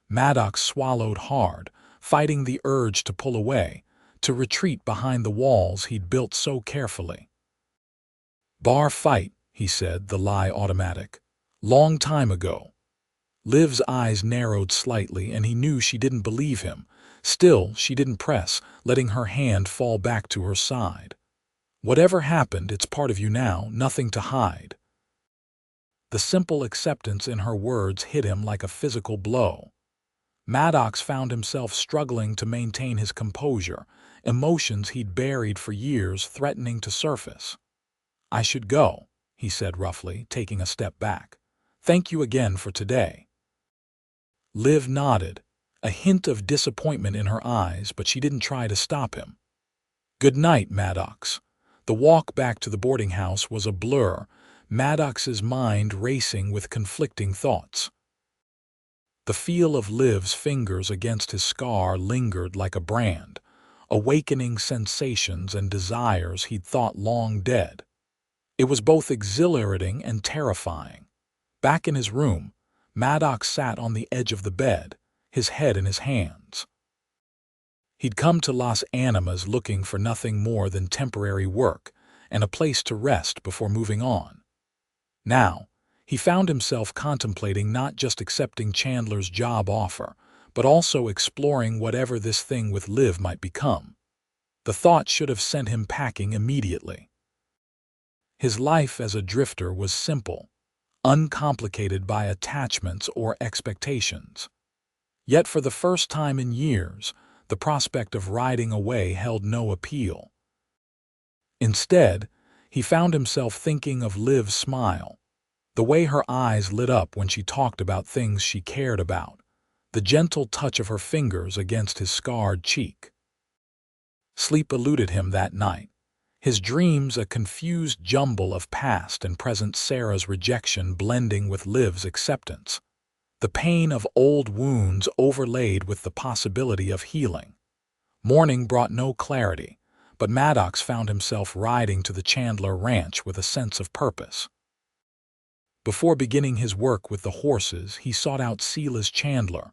Maddox swallowed hard, fighting the urge to pull away, to retreat behind the walls he'd built so carefully. "Bar fight," he said, the lie automatic. "Long time ago." Liv's eyes narrowed slightly, and he knew she didn't believe him. Still, she didn't press, letting her hand fall back to her side. "Whatever happened, it's part of you now, nothing to hide." The simple acceptance in her words hit him like a physical blow. Maddox found himself struggling to maintain his composure, emotions he'd buried for years threatening to surface. "I should go," he said roughly, taking a step back. "Thank you again for today." Liv nodded, a hint of disappointment in her eyes, but she didn't try to stop him. "Good night, Maddox." The walk back to the boarding house was a blur, Maddox's mind racing with conflicting thoughts. The feel of Liv's fingers against his scar lingered like a brand, awakening sensations and desires he'd thought long dead. It was both exhilarating and terrifying. Back in his room, Maddox sat on the edge of the bed, his head in his hands. He'd come to Las Animas looking for nothing more than temporary work and a place to rest before moving on. Now, he found himself contemplating not just accepting Chandler's job offer, but also exploring whatever this thing with Liv might become. The thought should have sent him packing immediately. His life as a drifter was simple, uncomplicated by attachments or expectations. Yet for the first time in years, the prospect of riding away held no appeal. Instead, he found himself thinking of Liv's smile, the way her eyes lit up when she talked about things she cared about, the gentle touch of her fingers against his scarred cheek. Sleep eluded him that night, his dreams a confused jumble of past and present Sarah's rejection blending with Liv's acceptance, the pain of old wounds overlaid with the possibility of healing. Morning brought no clarity, but Maddox found himself riding to the Chandler ranch with a sense of purpose. Before beginning his work with the horses, he sought out Silas Chandler.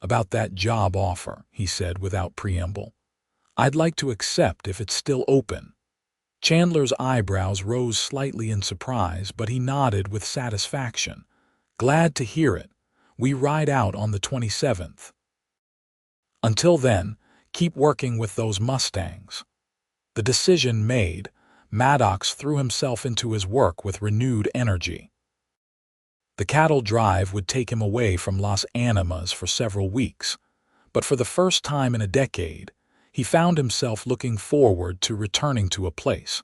"About that job offer," he said without preamble. "I'd like to accept if it's still open." Chandler's eyebrows rose slightly in surprise, but he nodded with satisfaction. "Glad to hear it. We ride out on the 27th. Until then, keep working with those Mustangs." The decision made, Maddox threw himself into his work with renewed energy. The cattle drive would take him away from Las Animas for several weeks, but for the first time in a decade, he found himself looking forward to returning to a place,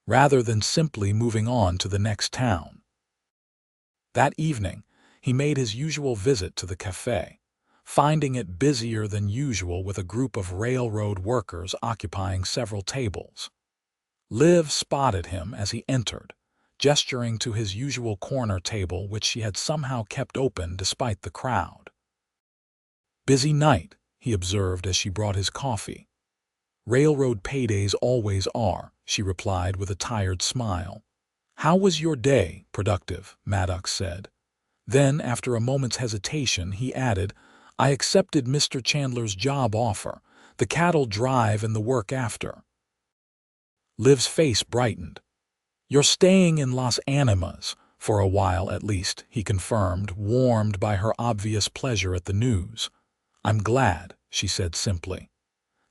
rather than simply moving on to the next town. That evening, he made his usual visit to the cafe, finding it busier than usual with a group of railroad workers occupying several tables. Liv spotted him as he entered, gesturing to his usual corner table which she had somehow kept open despite the crowd. "Busy night," he observed as she brought his coffee. "Railroad paydays always are," she replied with a tired smile. "How was your day?" "Productive," Maddox said. Then, after a moment's hesitation, he added, "I accepted Mr. Chandler's job offer, the cattle drive and the work after." Liv's face brightened. "You're staying in Las Animas, for a while at least," he confirmed, warmed by her obvious pleasure at the news. "I'm glad," she said simply.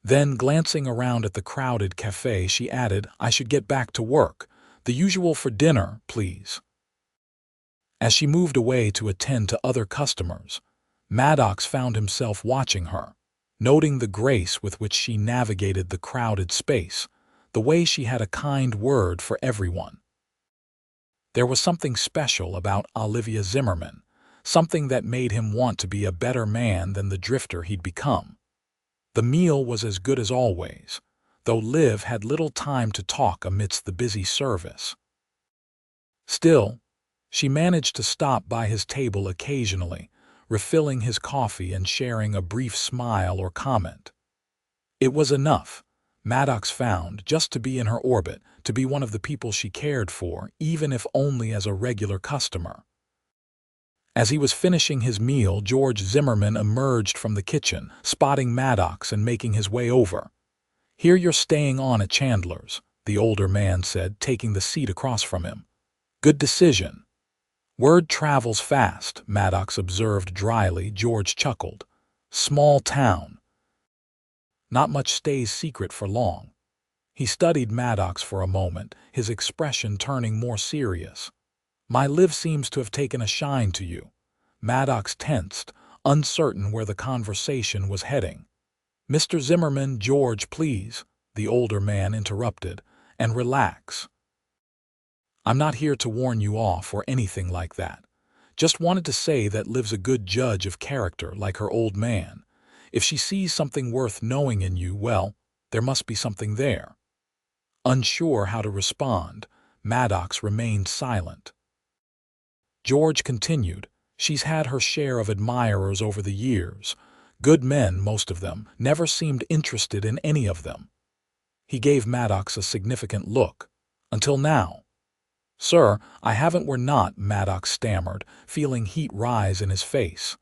Then, glancing around at the crowded cafe, she added, "I should get back to work. The usual for dinner, please." As she moved away to attend to other customers, Maddox found himself watching her, noting the grace with which she navigated the crowded space, the way she had a kind word for everyone. There was something special about Olivia Zimmerman, something that made him want to be a better man than the drifter he'd become. The meal was as good as always, though Liv had little time to talk amidst the busy service. Still, she managed to stop by his table occasionally, refilling his coffee and sharing a brief smile or comment. It was enough, Maddox found, just to be in her orbit, to be one of the people she cared for, even if only as a regular customer. As he was finishing his meal, George Zimmerman emerged from the kitchen, spotting Maddox and making his way over. "Hear you're staying on at Chandler's," the older man said, taking the seat across from him. "Good decision." "Word travels fast," Maddox observed dryly. George chuckled. "Small town. Not much stays secret for long." He studied Maddox for a moment, his expression turning more serious. "My Liv seems to have taken a shine to you." Maddox tensed, uncertain where the conversation was heading. "Mr. Zimmerman, George, please," the older man interrupted, "and relax. I'm not here to warn you off or anything like that. Just wanted to say that Liv's a good judge of character like her old man. If she sees something worth knowing in you, well, there must be something there." Unsure how to respond, Maddox remained silent. George continued, "She's had her share of admirers over the years. Good men, most of them, never seemed interested in any of them." He gave Maddox a significant look. "Until now." "Sir, I haven't." "We're not," Maddox stammered, feeling heat rise in his face.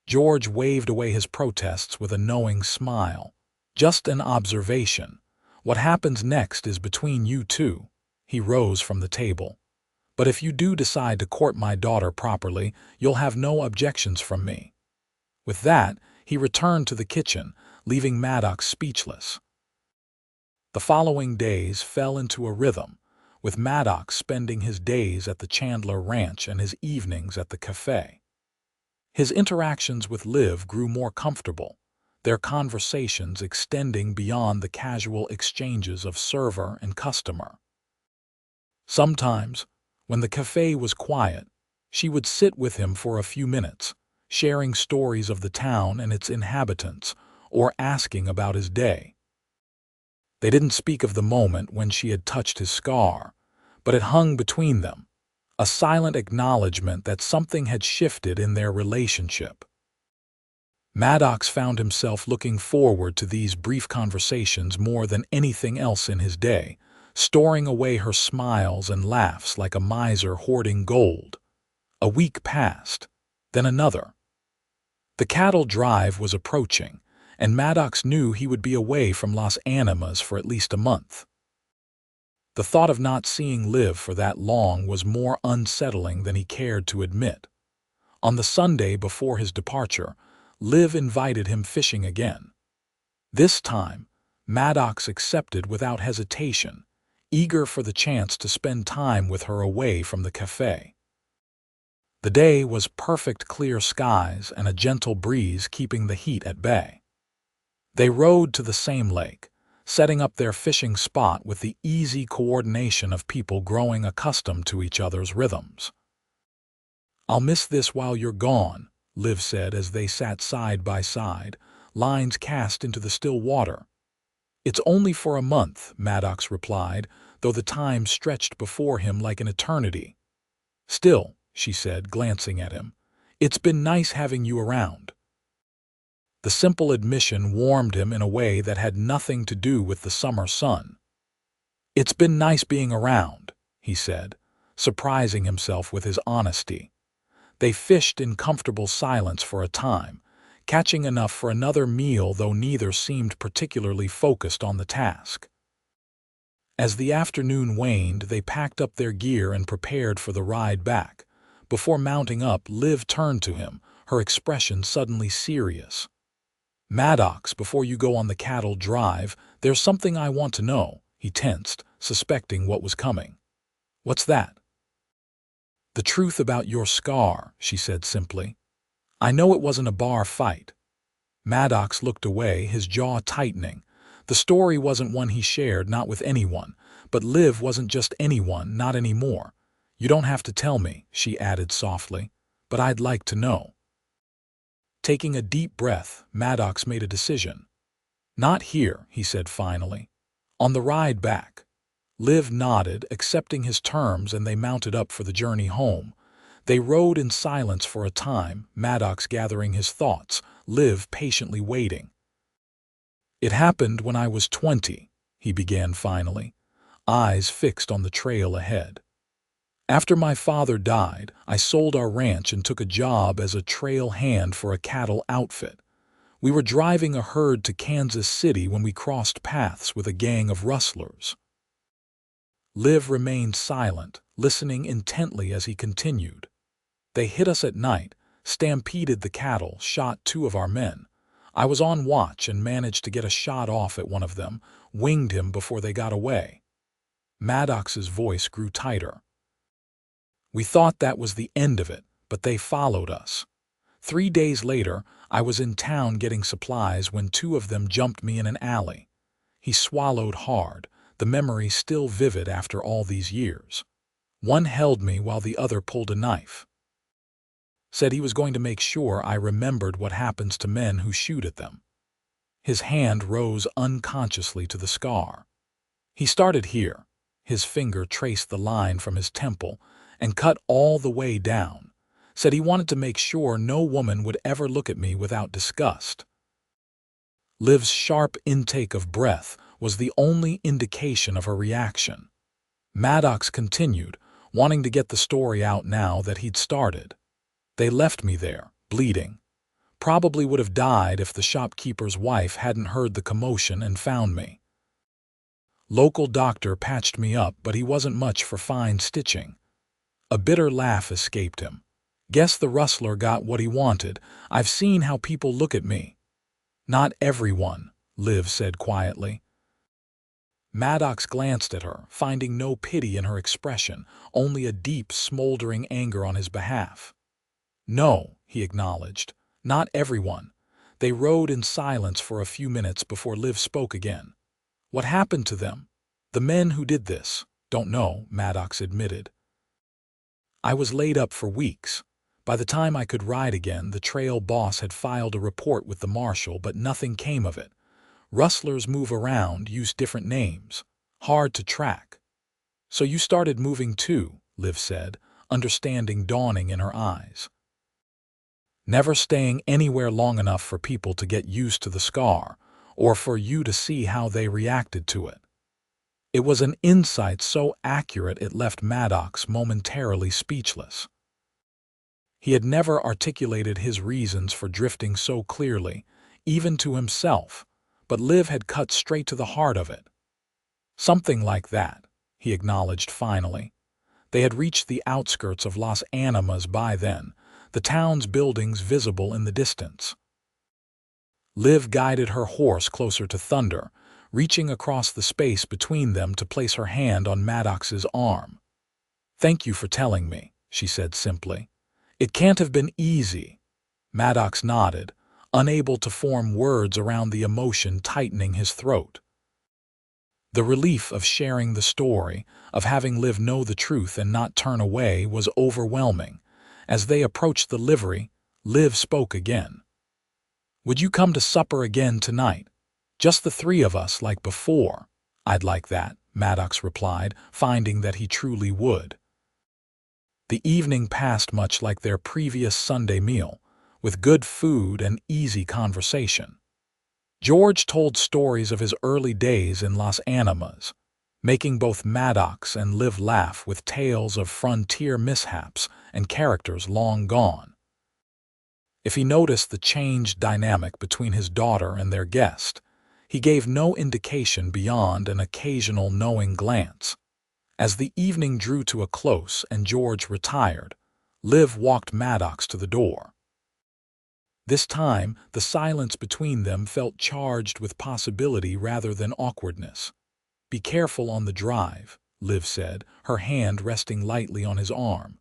George waved away his protests with a knowing smile. "Just an observation. What happens next is between you two." He rose from the table. "But if you do decide to court my daughter properly, you'll have no objections from me." With that, he returned to the kitchen, leaving Maddox speechless. The following days fell into a rhythm, with Maddox spending his days at the Chandler Ranch and his evenings at the cafe. His interactions with Liv grew more comfortable, their conversations extending beyond the casual exchanges of server and customer. Sometimes, when the cafe was quiet, she would sit with him for a few minutes, sharing stories of the town and its inhabitants, or asking about his day. They didn't speak of the moment when she had touched his scar, but it hung between them, a silent acknowledgement that something had shifted in their relationship. Maddox found himself looking forward to these brief conversations more than anything else in his day, storing away her smiles and laughs like a miser hoarding gold. A week passed, then another. The cattle drive was approaching, and Maddox knew he would be away from Las Animas for at least a month. The thought of not seeing Liv for that long was more unsettling than he cared to admit. On the Sunday before his departure, Liv invited him fishing again. This time, Maddox accepted without hesitation, eager for the chance to spend time with her away from the cafe. The day was perfect, clear skies and a gentle breeze keeping the heat at bay. They rowed to the same lake, setting up their fishing spot with the easy coordination of people growing accustomed to each other's rhythms. "I'll miss this while you're gone," Liv said as they sat side by side, lines cast into the still water. "It's only for a month," Maddox replied, though the time stretched before him like an eternity. "Still," she said, glancing at him, "it's been nice having you around." The simple admission warmed him in a way that had nothing to do with the summer sun. "It's been nice being around," he said, surprising himself with his honesty. They fished in comfortable silence for a time, catching enough for another meal though neither seemed particularly focused on the task. As the afternoon waned, they packed up their gear and prepared for the ride back. Before mounting up, Liv turned to him, her expression suddenly serious. "Maddox, before you go on the cattle drive, there's something I want to know." He tensed, suspecting what was coming. "What's that?" "The truth about your scar," she said simply. "I know it wasn't a bar fight." Maddox looked away, his jaw tightening. The story wasn't one he shared, not with anyone, but Liv wasn't just anyone, not anymore. "You don't have to tell me," she added softly, "but I'd like to know." Taking a deep breath, Maddox made a decision. "Not here," he said finally. "On the ride back." Liv nodded, accepting his terms, and they mounted up for the journey home. They rode in silence for a time, Maddox gathering his thoughts, Liv patiently waiting. "It happened when I was 20, he began finally, eyes fixed on the trail ahead. "After my father died, I sold our ranch and took a job as a trail hand for a cattle outfit. We were driving a herd to Kansas City when we crossed paths with a gang of rustlers." Liv remained silent, listening intently as he continued. "They hit us at night, stampeded the cattle, shot 2 of our men. I was on watch and managed to get a shot off at one of them, winged him before they got away." Maddox's voice grew tighter. "We thought that was the end of it, but they followed us. 3 days later, I was in town getting supplies when two of them jumped me in an alley. He swallowed hard, the memory still vivid after all these years. One held me while the other pulled a knife. Said he was going to make sure I remembered what happens to men who shoot at them. His hand rose unconsciously to the scar. He started here. His finger traced the line from his temple and cut all the way down. Said he wanted to make sure no woman would ever look at me without disgust. Liv's sharp intake of breath was the only indication of her reaction. Maddox continued, wanting to get the story out now that he'd started. They left me there, bleeding. Probably would have died if the shopkeeper's wife hadn't heard the commotion and found me. Local doctor patched me up, but he wasn't much for fine stitching. A bitter laugh escaped him. Guess the rustler got what he wanted. I've seen how people look at me. Not everyone, Liv said quietly. Maddox glanced at her, finding no pity in her expression, only a deep, smoldering anger on his behalf. No, he acknowledged. Not everyone. They rode in silence for a few minutes before Liv spoke again. What happened to them? The men who did this? Don't know, Maddox admitted. I was laid up for weeks. By the time I could ride again, the trail boss had filed a report with the marshal, but nothing came of it. Rustlers move around, use different names. Hard to track. So you started moving too, Liv said, understanding dawning in her eyes. Never staying anywhere long enough for people to get used to the scar, or for you to see how they reacted to it. It was an insight so accurate it left Maddox momentarily speechless. He had never articulated his reasons for drifting so clearly, even to himself, but Liv had cut straight to the heart of it. Something like that, he acknowledged finally. They had reached the outskirts of Las Animas by then, the town's buildings visible in the distance. Liv guided her horse closer to Thunder, reaching across the space between them to place her hand on Maddox's arm. "Thank you for telling me," she said simply. "It can't have been easy." Maddox nodded, unable to form words around the emotion tightening his throat. The relief of sharing the story, of having Liv know the truth and not turn away, was overwhelming. As they approached the livery, Liv spoke again. "Would you come to supper again tonight? Just the three of us like before." "I'd like that," Maddox replied, finding that he truly would. The evening passed much like their previous Sunday meal, with good food and easy conversation. George told stories of his early days in Las Animas, making both Maddox and Liv laugh with tales of frontier mishaps and characters long gone. If he noticed the changed dynamic between his daughter and their guest, he gave no indication beyond an occasional knowing glance. As the evening drew to a close and George retired, Liv walked Maddox to the door. This time, the silence between them felt charged with possibility rather than awkwardness. "Be careful on the drive," Liv said, her hand resting lightly on his arm.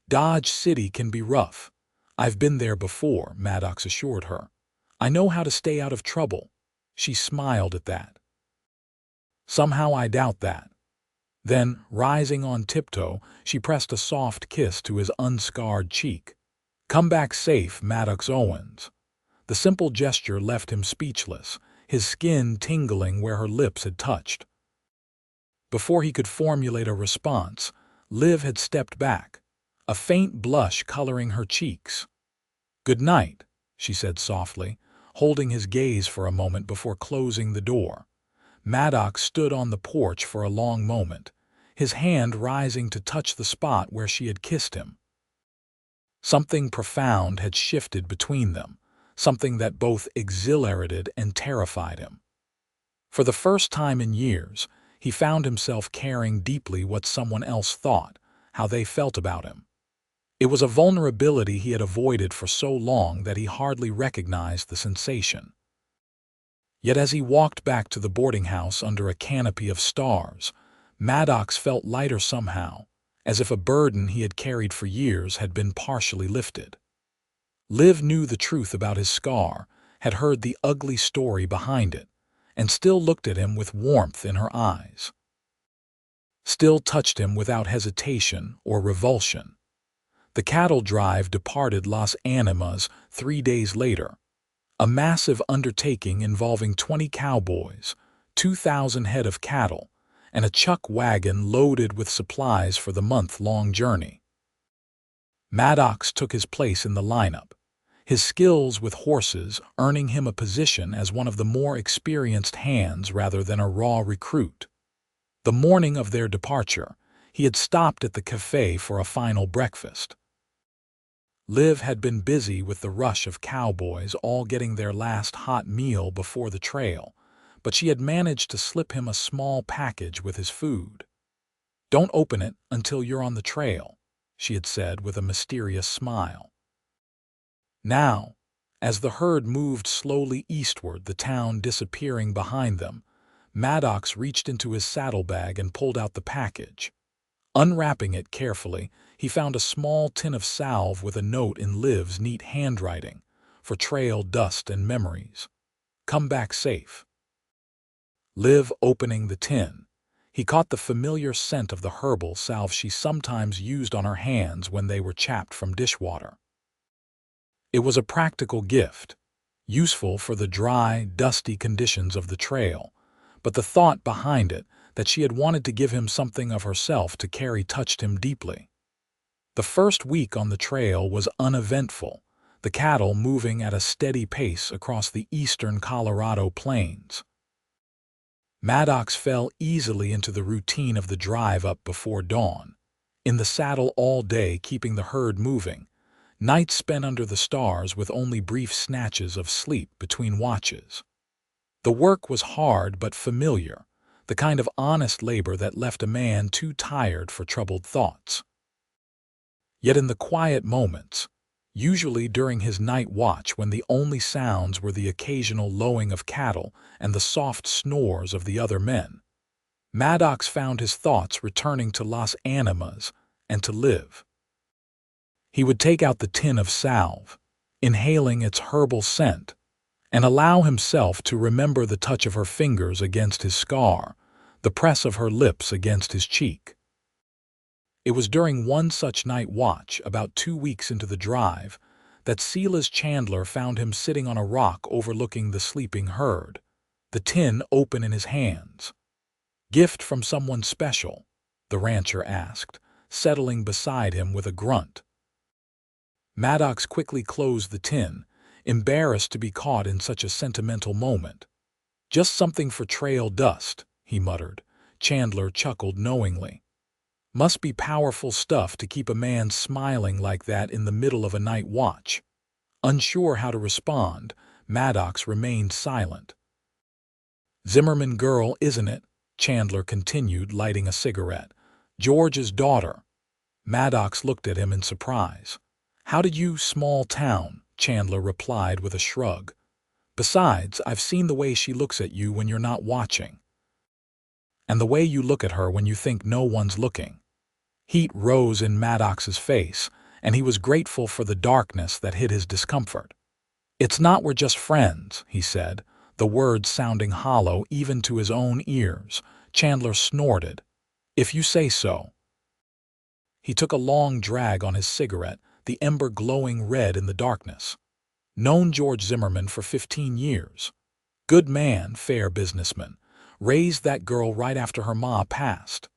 "Dodge City can be rough." "I've been there before," Maddox assured her. "I know how to stay out of trouble." She smiled at that. "Somehow I doubt that." Then, rising on tiptoe, she pressed a soft kiss to his unscarred cheek. "Come back safe, Maddox Owens." The simple gesture left him speechless, his skin tingling where her lips had touched. Before he could formulate a response, Liv had stepped back, a faint blush coloring her cheeks. "Good night," she said softly, holding his gaze for a moment before closing the door. Maddox stood on the porch for a long moment, his hand rising to touch the spot where she had kissed him. Something profound had shifted between them, something that both exhilarated and terrified him. For the first time in years, he found himself caring deeply what someone else thought, how they felt about him. It was a vulnerability he had avoided for so long that he hardly recognized the sensation. Yet as he walked back to the boarding house under a canopy of stars, Maddox felt lighter somehow, as if a burden he had carried for years had been partially lifted. Liv knew the truth about his scar, had heard the ugly story behind it, and still looked at him with warmth in her eyes. Still touched him without hesitation or revulsion. The cattle drive departed Las Animas 3 days later, a massive undertaking involving 20 cowboys, 2,000 head of cattle, and a chuck wagon loaded with supplies for the month-long journey. Maddox took his place in the lineup, his skills with horses earning him a position as one of the more experienced hands rather than a raw recruit. The morning of their departure, he had stopped at the cafe for a final breakfast. Liv had been busy with the rush of cowboys all getting their last hot meal before the trail, but she had managed to slip him a small package with his food. "Don't open it until you're on the trail," she had said with a mysterious smile. Now, as the herd moved slowly eastward, the town disappearing behind them, Maddox reached into his saddlebag and pulled out the package. Unwrapping it carefully, he found a small tin of salve with a note in Liv's neat handwriting, "For trail dust and memories. Come back safe." Liv opening the tin, he caught the familiar scent of the herbal salve she sometimes used on her hands when they were chapped from dishwater. It was a practical gift, useful for the dry, dusty conditions of the trail, but the thought behind it, that she had wanted to give him something of herself to carry, touched him deeply. The first week on the trail was uneventful, the cattle moving at a steady pace across the eastern Colorado plains. Maddox fell easily into the routine of the drive up before dawn, in the saddle all day keeping the herd moving, nights spent under the stars with only brief snatches of sleep between watches. The work was hard but familiar, the kind of honest labor that left a man too tired for troubled thoughts. Yet in the quiet moments, usually during his night watch when the only sounds were the occasional lowing of cattle and the soft snores of the other men, Maddox found his thoughts returning to Las Animas and to Liv. He would take out the tin of salve, inhaling its herbal scent, and allow himself to remember the touch of her fingers against his scar, the press of her lips against his cheek. It was during one such night watch, about 2 weeks into the drive, that Silas Chandler found him sitting on a rock overlooking the sleeping herd, the tin open in his hands. "Gift from someone special?" the rancher asked, settling beside him with a grunt. Maddox quickly closed the tin, embarrassed to be caught in such a sentimental moment. "Just something for trail dust," he muttered. Chandler chuckled knowingly. Must be powerful stuff to keep a man smiling like that in the middle of a night watch. Unsure how to respond, Maddox remained silent. "Zimmerman girl, isn't it?" Chandler continued, lighting a cigarette. "George's daughter." Maddox looked at him in surprise. "How did you, small town?" Chandler replied with a shrug. "Besides, I've seen the way she looks at you when you're not watching. And the way you look at her when you think no one's looking." Heat rose in Maddox's face, and he was grateful for the darkness that hid his discomfort. "It's not we're just friends," he said, the words sounding hollow even to his own ears. Chandler snorted. "If you say so." He took a long drag on his cigarette, the ember glowing red in the darkness. "Known George Zimmerman for 15 years. Good man, fair businessman. Raised that girl right after her ma passed."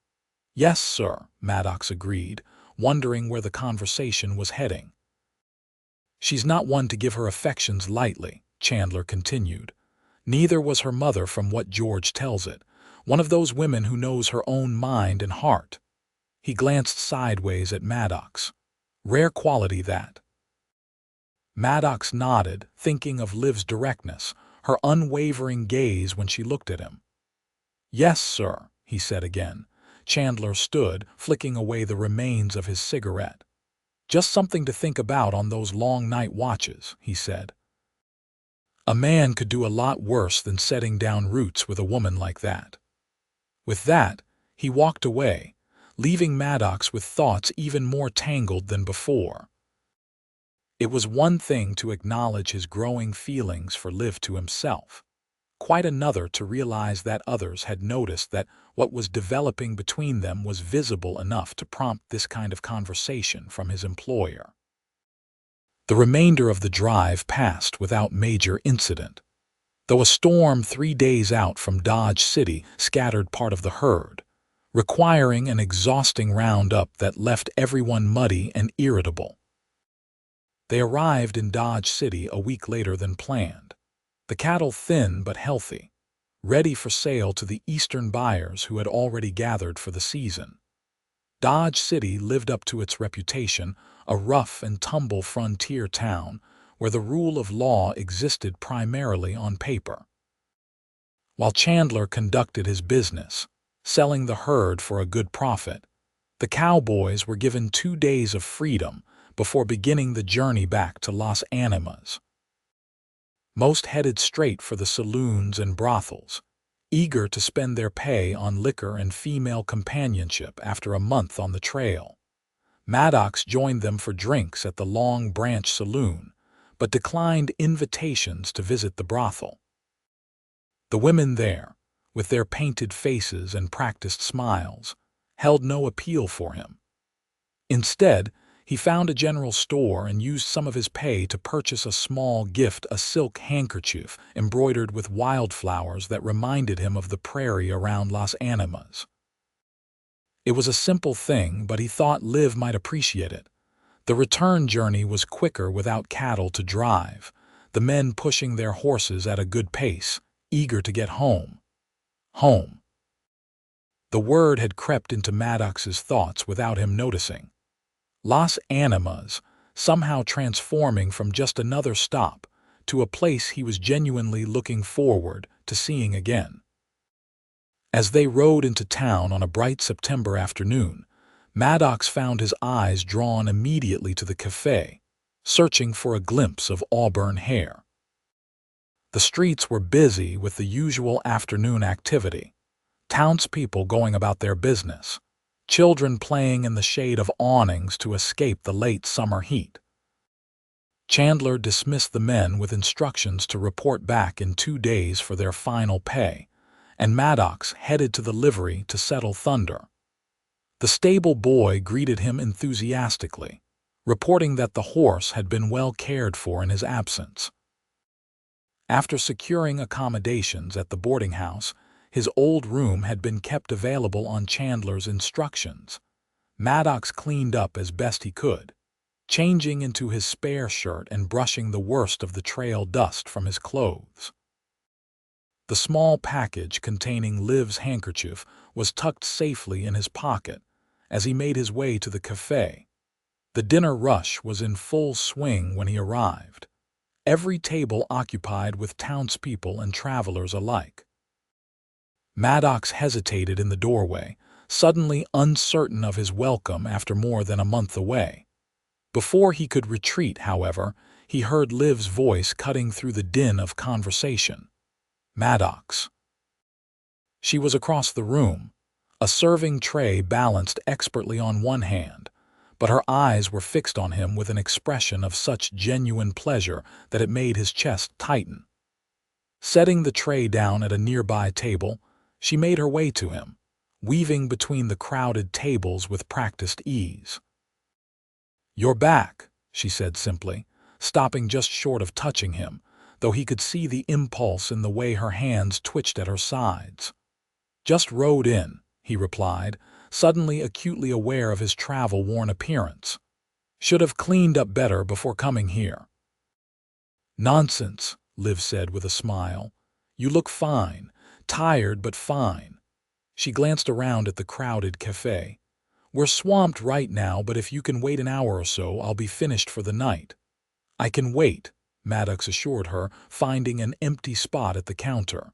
"Yes, sir," Maddox agreed, wondering where the conversation was heading. "She's not one to give her affections lightly," Chandler continued. "Neither was her mother, from what George tells it. One of those women who knows her own mind and heart." He glanced sideways at Maddox. "Rare quality, that." Maddox nodded, thinking of Liv's directness, her unwavering gaze when she looked at him. "Yes, sir," he said again. Chandler stood, flicking away the remains of his cigarette. "Just something to think about on those long night watches," he said. "A man could do a lot worse than setting down roots with a woman like that." With that, he walked away, leaving Maddox with thoughts even more tangled than before. It was one thing to acknowledge his growing feelings for Liv to himself, quite another to realize that others had noticed that what was developing between them was visible enough to prompt this kind of conversation from his employer. The remainder of the drive passed without major incident, though a storm 3 days out from Dodge City scattered part of the herd, requiring an exhausting roundup that left everyone muddy and irritable. They arrived in Dodge City a week later than planned, the cattle thin but healthy, ready for sale to the eastern buyers who had already gathered for the season. Dodge City lived up to its reputation, a rough and tumble frontier town where the rule of law existed primarily on paper. While Chandler conducted his business, selling the herd for a good profit, the Cowboys were given 2 days of freedom before beginning the journey back to Las Animas. Most headed straight for the saloons and brothels, eager to spend their pay on liquor and female companionship after a month on the trail. Maddox joined them for drinks at the Long Branch Saloon, but declined invitations to visit the brothel. The women there, with their painted faces and practiced smiles, held no appeal for him. Instead, he found a general store and used some of his pay to purchase a small gift, a silk handkerchief embroidered with wildflowers that reminded him of the prairie around Las Animas. It was a simple thing, but he thought Liv might appreciate it. The return journey was quicker without cattle to drive, the men pushing their horses at a good pace, eager to get home. Home. The word had crept into Maddox's thoughts without him noticing. Las Animas, somehow transforming from just another stop to a place he was genuinely looking forward to seeing again. As they rode into town on a bright September afternoon, Maddox found his eyes drawn immediately to the cafe, searching for a glimpse of auburn hair. The streets were busy with the usual afternoon activity, townspeople going about their business, children playing in the shade of awnings to escape the late summer heat. Chandler dismissed the men with instructions to report back in 2 days for their final pay, and Maddox headed to the livery to settle thunder. The stable boy greeted him enthusiastically, reporting that the horse had been well cared for in his absence. After securing accommodations at the boarding house, his old room had been kept available on Chandler's instructions. Maddox cleaned up as best he could, changing into his spare shirt and brushing the worst of the trail dust from his clothes. The small package containing Liv's handkerchief was tucked safely in his pocket as he made his way to the cafe. The dinner rush was in full swing when he arrived, every table occupied with townspeople and travelers alike. Maddox hesitated in the doorway, suddenly uncertain of his welcome after more than a month away. Before he could retreat, however, he heard Liv's voice cutting through the din of conversation. Maddox. She was across the room, a serving tray balanced expertly on one hand, but her eyes were fixed on him with an expression of such genuine pleasure that it made his chest tighten. Setting the tray down at a nearby table, she made her way to him, weaving between the crowded tables with practiced ease. "You're back," she said simply, stopping just short of touching him, though he could see the impulse in the way her hands twitched at her sides. "Just rode in," he replied, suddenly acutely aware of his travel-worn appearance. "Should have cleaned up better before coming here." "Nonsense," Liv said with a smile. "You look fine. Tired, but fine." She glanced around at the crowded cafe. "We're swamped right now, but if you can wait an hour or so, I'll be finished for the night." "I can wait," Maddox assured her, finding an empty spot at the counter.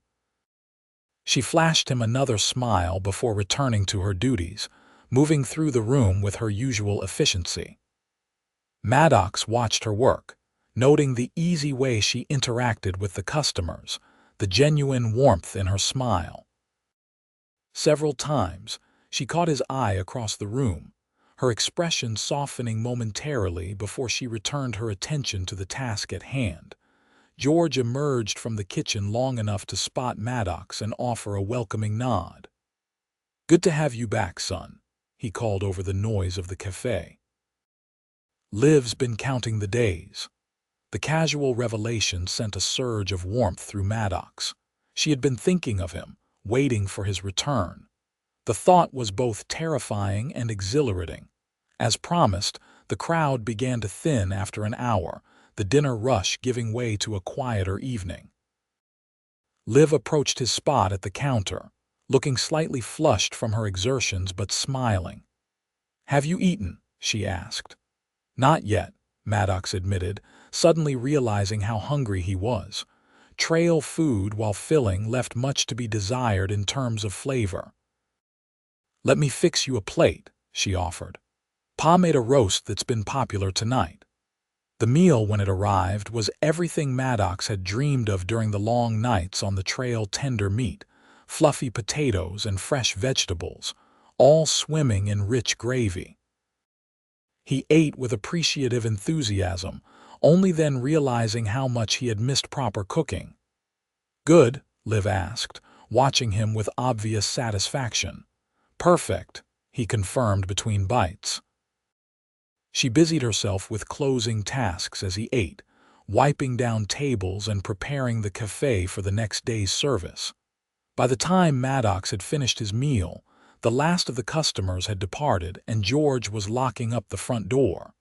She flashed him another smile before returning to her duties, moving through the room with her usual efficiency. Maddox watched her work, noting the easy way she interacted with the customers, the genuine warmth in her smile. Several times, she caught his eye across the room, her expression softening momentarily before she returned her attention to the task at hand. George emerged from the kitchen long enough to spot Maddox and offer a welcoming nod. "Good to have you back, son," he called over the noise of the cafe. "Liv's been counting the days." The casual revelation sent a surge of warmth through Maddox. She had been thinking of him, waiting for his return. The thought was both terrifying and exhilarating. As promised, the crowd began to thin after an hour, the dinner rush giving way to a quieter evening. Liv approached his spot at the counter, looking slightly flushed from her exertions but smiling. "Have you eaten?" she asked. "Not yet," Maddox admitted, suddenly realizing how hungry he was. Trail food, while filling, left much to be desired in terms of flavor. "Let me fix you a plate," she offered. "Pa made a roast that's been popular tonight." The meal, when it arrived, was everything Maddox had dreamed of during the long nights on the trail: tender meat, fluffy potatoes, and fresh vegetables, all swimming in rich gravy. He ate with appreciative enthusiasm, only then realizing how much he had missed proper cooking. "Good?" Liv asked, watching him with obvious satisfaction. "Perfect," he confirmed between bites. She busied herself with closing tasks as he ate, wiping down tables and preparing the cafe for the next day's service. By the time Maddox had finished his meal, the last of the customers had departed and George was locking up the front door.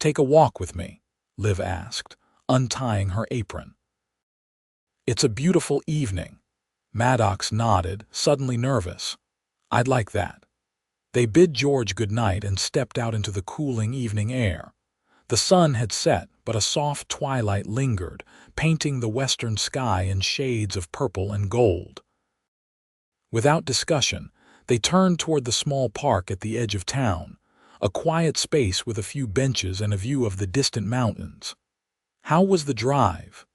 "Take a walk with me?" Liv asked, untying her apron. "It's a beautiful evening." Maddox nodded, suddenly nervous. "I'd like that." They bid George good night and stepped out into the cooling evening air. The sun had set, but a soft twilight lingered, painting the western sky in shades of purple and gold. Without discussion, they turned toward the small park at the edge of town, a quiet space with a few benches and a view of the distant mountains. "How was the drive?"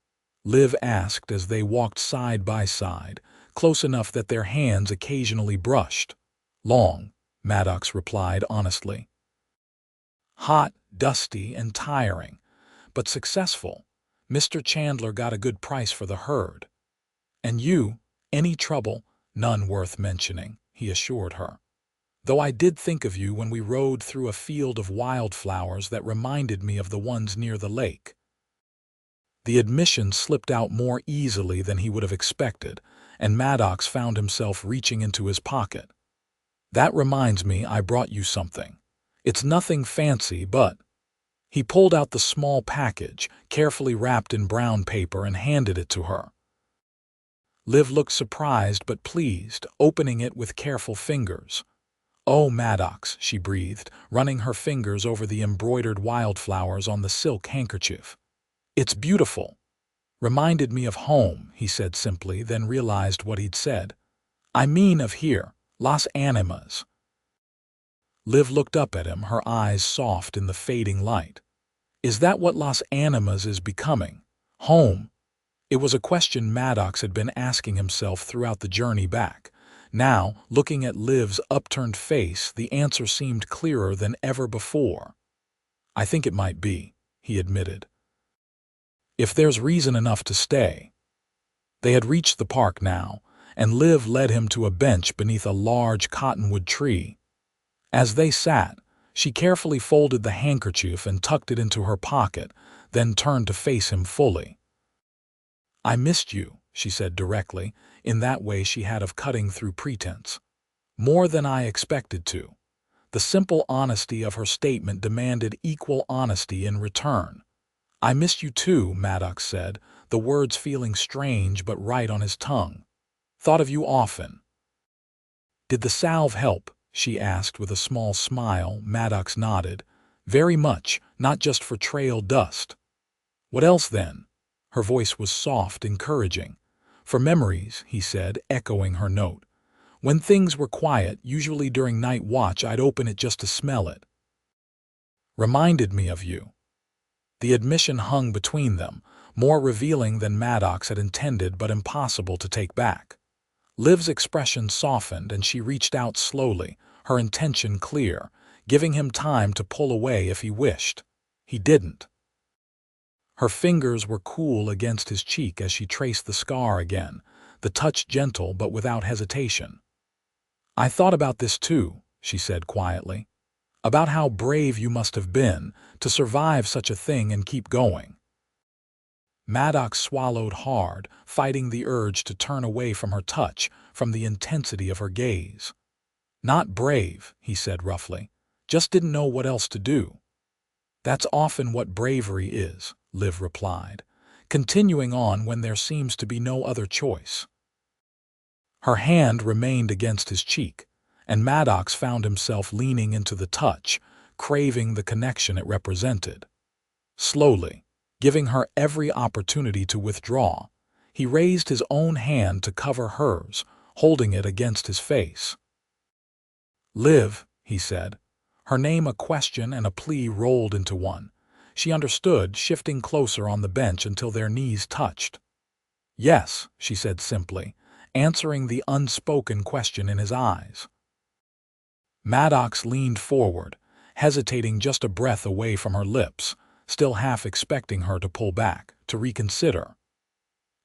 Liv asked as they walked side by side, close enough that their hands occasionally brushed. "Long," Maddox replied honestly. "Hot, dusty, and tiring, but successful. Mr. Chandler got a good price for the herd." "And you? Any trouble?" "None worth mentioning," he assured her. "Though I did think of you when we rode through a field of wildflowers that reminded me of the ones near the lake." The admission slipped out more easily than he would have expected, and Maddox found himself reaching into his pocket. "That reminds me I brought you something. It's nothing fancy, but—" He pulled out the small package, carefully wrapped in brown paper, and handed it to her. Liv looked surprised but pleased, opening it with careful fingers. "Oh, Maddox," she breathed, running her fingers over the embroidered wildflowers on the silk handkerchief. "It's beautiful." "Reminded me of home," he said simply, then realized what he'd said. "I mean of here, Las Animas." Liv looked up at him, her eyes soft in the fading light. "Is that what Las Animas is becoming? Home?" It was a question Maddox had been asking himself throughout the journey back. Now, looking at Liv's upturned face, the answer seemed clearer than ever before. "I think it might be," he admitted. "If there's reason enough to stay." They had reached the park now, and Liv led him to a bench beneath a large cottonwood tree. As they sat, she carefully folded the handkerchief and tucked it into her pocket, then turned to face him fully. "I missed you," she said directly, in that way she had of cutting through pretense. "More than I expected to." The simple honesty of her statement demanded equal honesty in return. "I missed you too," Maddox said, the words feeling strange but right on his tongue. "Thought of you often." "Did the salve help?" she asked with a small smile. Maddox nodded. "Very much, not just for trail dust." "What else then?" Her voice was soft, encouraging. "For memories," he said, echoing her note. "When things were quiet, usually during night watch, I'd open it just to smell it." "Reminded me of you." The admission hung between them, more revealing than Maddox had intended but impossible to take back. Liv's expression softened and she reached out slowly, her intention clear. giving him time to pull away if he wished. He didn't. Her fingers were cool against his cheek as she traced the scar again, the touch gentle but without hesitation. "I thought about this too," she said quietly. "About how brave you must have been to survive such a thing and keep going." Maddox swallowed hard, fighting the urge to turn away from her touch, from the intensity of her gaze. "Not brave," he said roughly. "Just didn't know what else to do." "That's often what bravery is," Liv replied, continuing on when there seems to be no other choice. Her hand remained against his cheek, and Maddox found himself leaning into the touch, craving the connection it represented. Slowly, giving her every opportunity to withdraw, he raised his own hand to cover hers, holding it against his face. "Liv," he said, her name a question and a plea rolled into one. She understood, shifting closer on the bench until their knees touched. "Yes," she said simply, answering the unspoken question in his eyes. Maddox leaned forward, hesitating just a breath away from her lips, still half expecting her to pull back, to reconsider.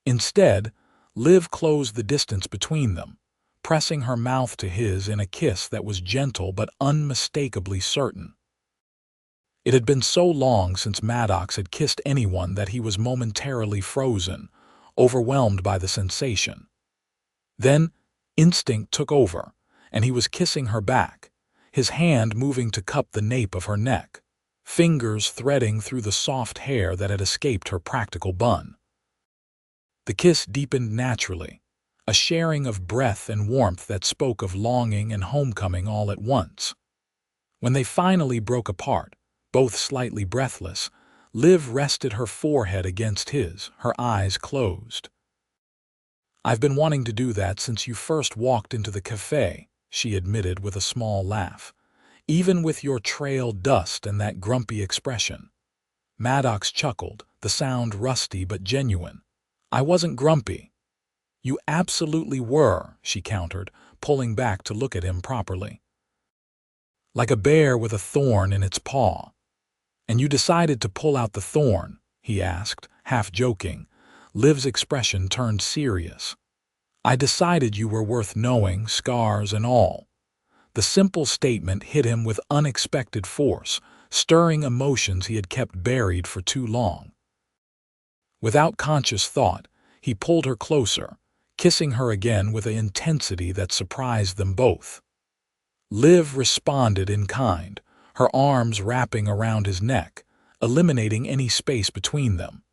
Instead, Liv closed the distance between them, pressing her mouth to his in a kiss that was gentle but unmistakably certain. It had been so long since Maddox had kissed anyone that he was momentarily frozen, overwhelmed by the sensation. Then, instinct took over, and he was kissing her back, his hand moving to cup the nape of her neck, fingers threading through the soft hair that had escaped her practical bun. The kiss deepened naturally, a sharing of breath and warmth that spoke of longing and homecoming all at once. When they finally broke apart, both slightly breathless, Liv rested her forehead against his, her eyes closed. "I've been wanting to do that since you first walked into the cafe," she admitted with a small laugh. "Even with your trail dust and that grumpy expression." Maddox chuckled, the sound rusty but genuine. "I wasn't grumpy." "You absolutely were," she countered, pulling back to look at him properly. "Like a bear with a thorn in its paw." "And you decided to pull out the thorn?" he asked, half joking. Liv's expression turned serious. "I decided you were worth knowing, scars and all." The simple statement hit him with unexpected force, stirring emotions he had kept buried for too long. Without conscious thought, he pulled her closer, kissing her again with an intensity that surprised them both. Liv responded in kind, her arms wrapping around his neck, eliminating any space between them.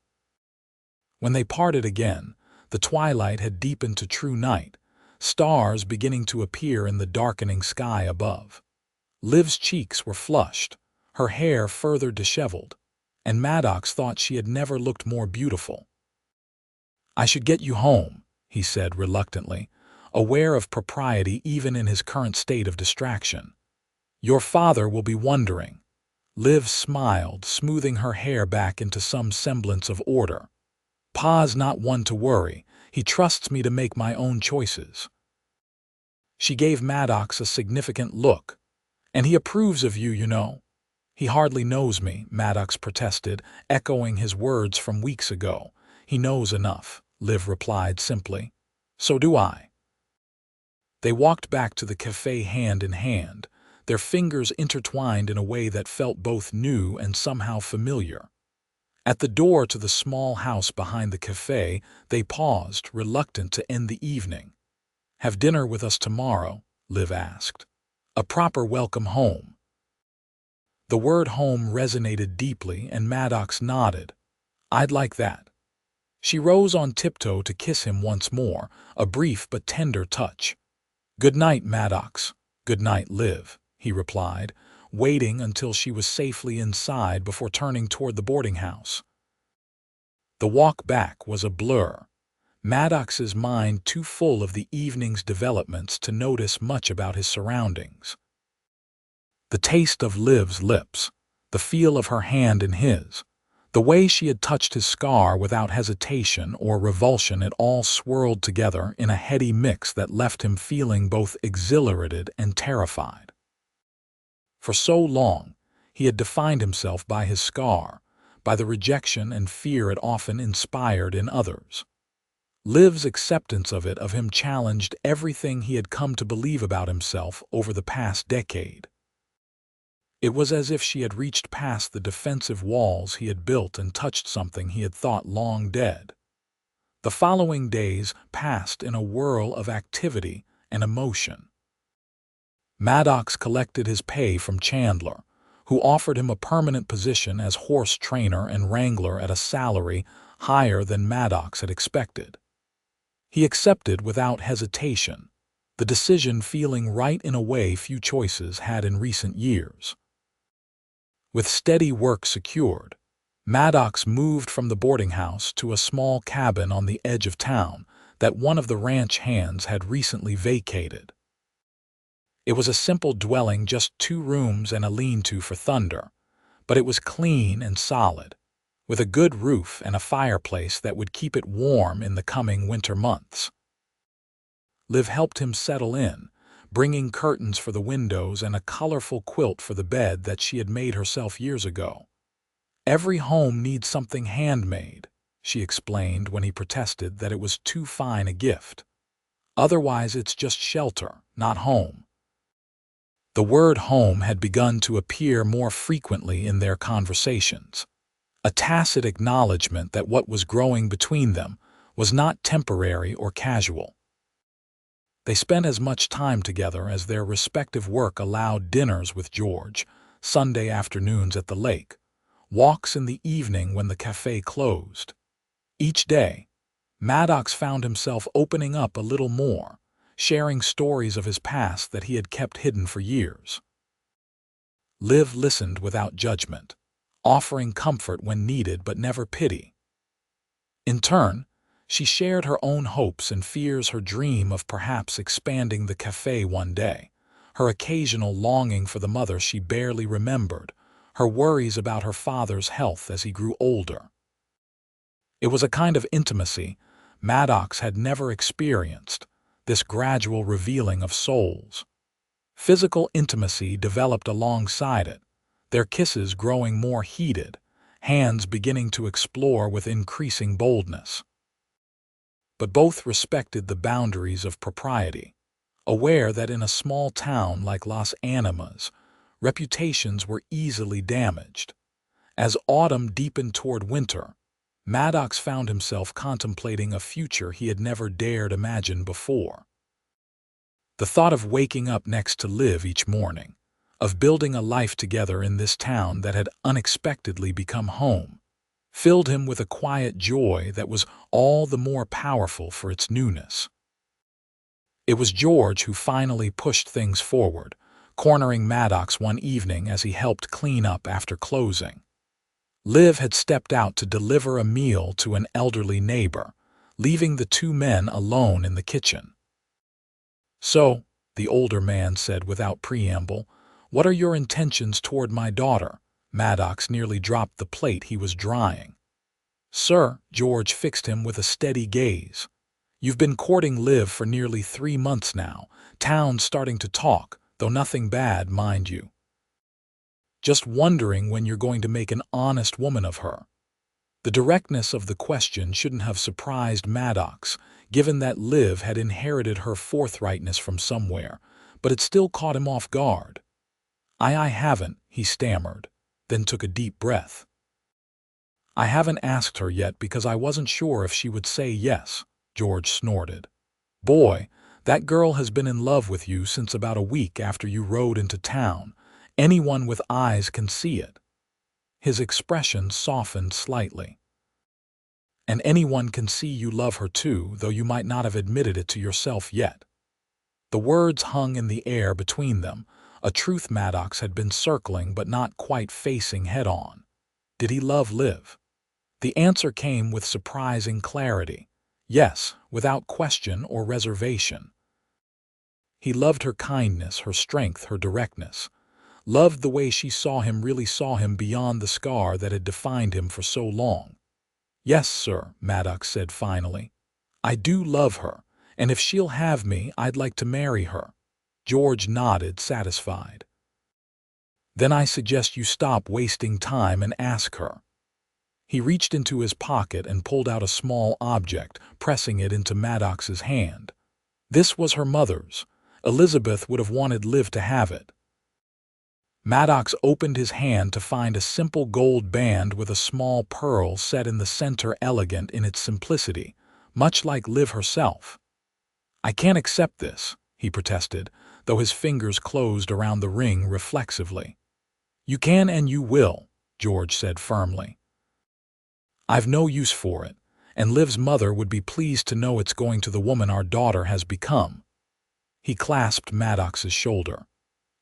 When they parted again, the twilight had deepened to true night, stars beginning to appear in the darkening sky above. Liv's cheeks were flushed, her hair further disheveled, and Maddox thought she had never looked more beautiful. "I should get you home," he said reluctantly, aware of propriety even in his current state of distraction. "Your father will be wondering." Liv smiled, smoothing her hair back into some semblance of order. "Pa's not one to worry. He trusts me to make my own choices." She gave Maddox a significant look. "And he approves of you, you know." "He hardly knows me," Maddox protested, echoing his words from weeks ago. "He knows enough," Liv replied simply. "So do I." They walked back to the cafe hand in hand, their fingers intertwined in a way that felt both new and somehow familiar. At the door to the small house behind the cafe, they paused, reluctant to end the evening. "Have dinner with us tomorrow?" Liv asked. "A proper welcome home." The word home resonated deeply, and Maddox nodded. "I'd like that." She rose on tiptoe to kiss him once more, a brief but tender touch. "Good night, Maddox." "Good night, Liv," he replied, waiting until she was safely inside before turning toward the boarding house. The walk back was a blur, Maddox's mind too full of the evening's developments to notice much about his surroundings. The taste of Liv's lips, the feel of her hand in his, the way she had touched his scar without hesitation or revulsion, it all swirled together in a heady mix that left him feeling both exhilarated and terrified. For so long, he had defined himself by his scar, by the rejection and fear it often inspired in others. Liv's acceptance of him challenged everything he had come to believe about himself over the past decade. It was as if she had reached past the defensive walls he had built and touched something he had thought long dead. The following days passed in a whirl of activity and emotion. Maddox collected his pay from Chandler, who offered him a permanent position as horse trainer and wrangler at a salary higher than Maddox had expected. He accepted without hesitation, the decision feeling right in a way few choices had in recent years. With steady work secured, Maddox moved from the boarding house to a small cabin on the edge of town that one of the ranch hands had recently vacated. It was a simple dwelling, just 2 rooms and a lean-to for thunder, but it was clean and solid, with a good roof and a fireplace that would keep it warm in the coming winter months. Liv helped him settle in, bringing curtains for the windows and a colorful quilt for the bed that she had made herself years ago. "Every home needs something handmade," she explained when he protested that it was too fine a gift. "Otherwise it's just shelter, not home." The word home had begun to appear more frequently in their conversations, a tacit acknowledgement that what was growing between them was not temporary or casual. They spent as much time together as their respective work allowed: dinners with George, Sunday afternoons at the lake, walks in the evening when the cafe closed. Each day, Maddox found himself opening up a little more, sharing stories of his past that he had kept hidden for years. Liv listened without judgment, offering comfort when needed but never pity. In turn, she shared her own hopes and fears, her dream of perhaps expanding the cafe one day, her occasional longing for the mother she barely remembered, her worries about her father's health as he grew older. It was a kind of intimacy Maddox had never experienced, this gradual revealing of souls. Physical intimacy developed alongside it, their kisses growing more heated, hands beginning to explore with increasing boldness. But both respected the boundaries of propriety, aware that in a small town like Las Animas, reputations were easily damaged. As autumn deepened toward winter, Maddox found himself contemplating a future he had never dared imagine before. The thought of waking up next to Liv each morning, of building a life together in this town that had unexpectedly become home, filled him with a quiet joy that was all the more powerful for its newness. It was George who finally pushed things forward, cornering Maddox one evening as he helped clean up after closing. Liv had stepped out to deliver a meal to an elderly neighbor, leaving the 2 men alone in the kitchen. "So," the older man said without preamble, "what are your intentions toward my daughter?" Maddox nearly dropped the plate he was drying. "Sir," George fixed him with a steady gaze, "you've been courting Liv for nearly 3 months now. Town's starting to talk, though nothing bad, mind you. Just wondering when you're going to make an honest woman of her." The directness of the question shouldn't have surprised Maddox, given that Liv had inherited her forthrightness from somewhere, but it still caught him off guard. I haven't," he stammered, then took a deep breath. "I haven't asked her yet because I wasn't sure if she would say yes," George snorted. "Boy, that girl has been in love with you since about a week after you rode into town. Anyone with eyes can see it." His expression softened slightly. "And anyone can see you love her too, though you might not have admitted it to yourself yet." The words hung in the air between them, a truth Maddox had been circling but not quite facing head-on. Did he love Liv? The answer came with surprising clarity. Yes, without question or reservation. He loved her kindness, her strength, her directness. Loved the way she saw him, really saw him beyond the scar that had defined him for so long. "Yes, sir," Maddox said finally. "I do love her, and if she'll have me, I'd like to marry her." George nodded, satisfied. Then I suggest you stop wasting time and ask her." He reached into his pocket and pulled out a small object, pressing it into Maddox's hand. This was her mother's. Elizabeth would have wanted Liv to have it. Maddox opened his hand to find a simple gold band with a small pearl set in the center, elegant in its simplicity, much like Liv herself. "I can't accept this," he protested, though his fingers closed around the ring reflexively. "You can and you will," George said firmly. "I've no use for it, and Liv's mother would be pleased to know it's going to the woman our daughter has become." He clasped Maddox's shoulder.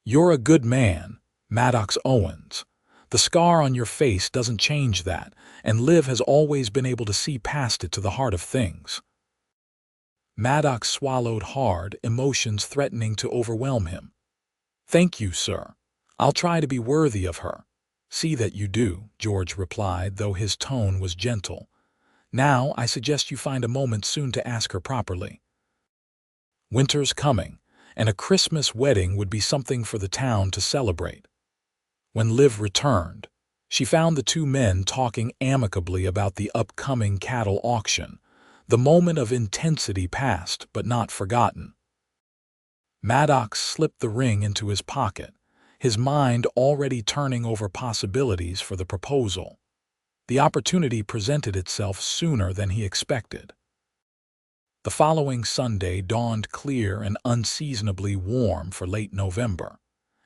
"You're a good man, Maddox Owens. The scar on your face doesn't change that, and Liv has always been able to see past it to the heart of things." Maddox swallowed hard, emotions threatening to overwhelm him. "Thank you, sir. I'll try to be worthy of her." "See that you do," George replied, though his tone was gentle. "Now I suggest you find a moment soon to ask her properly. Winter's coming, and a Christmas wedding would be something for the town to celebrate." When Liv returned, she found the two men talking amicably about the upcoming cattle auction. The moment of intensity passed, but not forgotten. Maddox slipped the ring into his pocket, his mind already turning over possibilities for the proposal. The opportunity presented itself sooner than he expected. The following Sunday dawned clear and unseasonably warm for late November,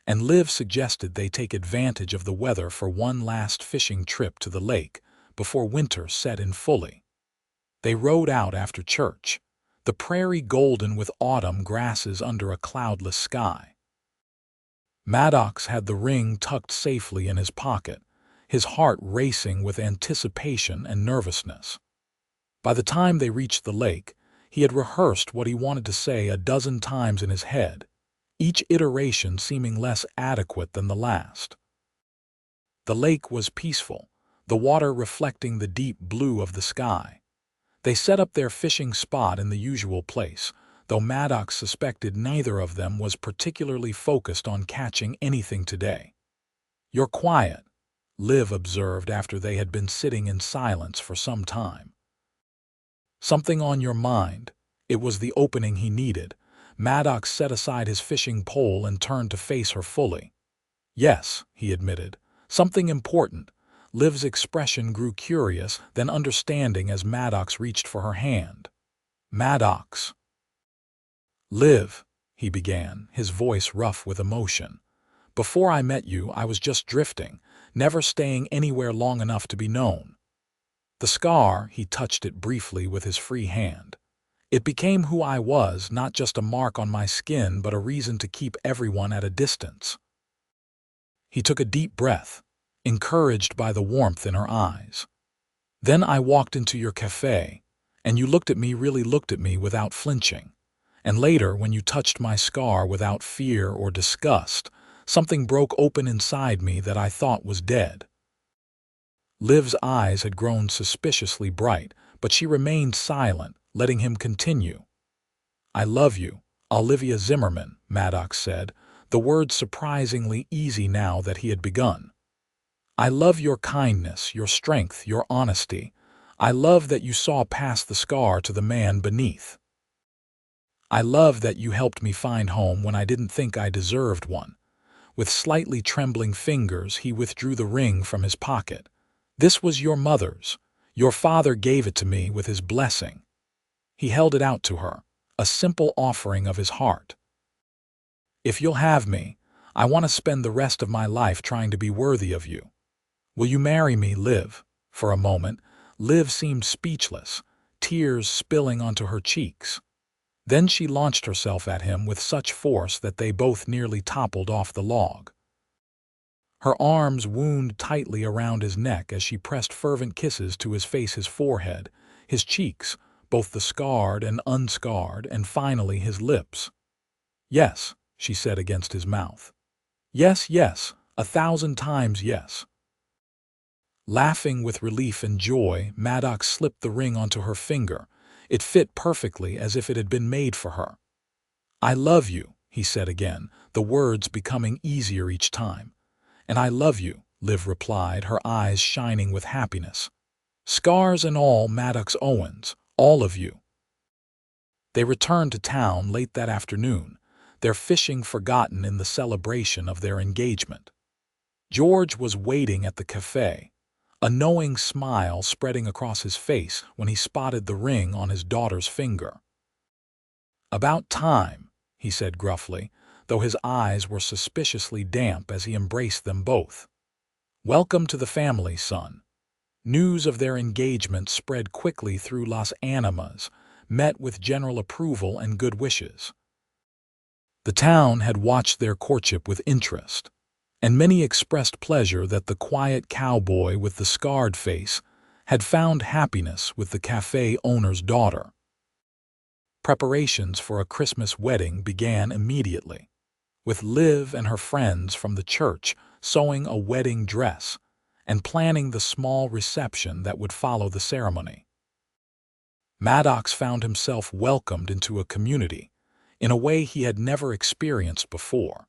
and Liv suggested they take advantage of the weather for one last fishing trip to the lake before winter set in fully. They rode out after church, the prairie golden with autumn grasses under a cloudless sky. Maddox had the ring tucked safely in his pocket, his heart racing with anticipation and nervousness. By the time they reached the lake, he had rehearsed what he wanted to say a dozen times in his head, each iteration seeming less adequate than the last. The lake was peaceful, the water reflecting the deep blue of the sky. They set up their fishing spot in the usual place, though Maddox suspected neither of them was particularly focused on catching anything today. "You're quiet," Liv observed after they had been sitting in silence for some time. "Something on your mind?" It was the opening he needed. Maddox set aside his fishing pole and turned to face her fully. "Yes," he admitted, "something important." Liv's expression grew curious, then understanding as Maddox reached for her hand. "Maddox." "Liv," he began, his voice rough with emotion. "Before I met you, I was just drifting, never staying anywhere long enough to be known. The scar," he touched it briefly with his free hand. "It became who I was, not just a mark on my skin, but a reason to keep everyone at a distance." He took a deep breath, encouraged by the warmth in her eyes. "Then I walked into your cafe, and you really looked at me without flinching. And later, when you touched my scar without fear or disgust, something broke open inside me that I thought was dead." Liv's eyes had grown suspiciously bright, but she remained silent, letting him continue. "I love you, Olivia Zimmerman," Maddox said, the words surprisingly easy now that he had begun. "I love your kindness, your strength, your honesty. I love that you saw past the scar to the man beneath. I love that you helped me find home when I didn't think I deserved one." With slightly trembling fingers, he withdrew the ring from his pocket. "This was your mother's. Your father gave it to me with his blessing." He held it out to her, a simple offering of his heart. "If you'll have me, I want to spend the rest of my life trying to be worthy of you. Will you marry me, Liv?" For a moment, Liv seemed speechless, tears spilling onto her cheeks. Then she launched herself at him with such force that they both nearly toppled off the log. Her arms wound tightly around his neck as she pressed fervent kisses to his face, his forehead, his cheeks, both the scarred and unscarred, and finally his lips. "Yes," she said against his mouth. "Yes, yes, 1,000 times yes." Laughing with relief and joy, Maddox slipped the ring onto her finger. It fit perfectly, as if it had been made for her. "I love you," he said again, the words becoming easier each time. "And I love you," Liv replied, her eyes shining with happiness. "Scars and all, Maddox Owens, all of you." They returned to town late that afternoon, their fishing forgotten in the celebration of their engagement. George was waiting at the cafe, a knowing smile spreading across his face when he spotted the ring on his daughter's finger. "About time," he said gruffly, though his eyes were suspiciously damp as he embraced them both. "Welcome to the family, son." News of their engagement spread quickly through Las Animas, met with general approval and good wishes. The town had watched their courtship with interest, and many expressed pleasure that the quiet cowboy with the scarred face had found happiness with the cafe owner's daughter. Preparations for a Christmas wedding began immediately, with Liv and her friends from the church sewing a wedding dress and planning the small reception that would follow the ceremony. Maddox found himself welcomed into a community in a way he had never experienced before,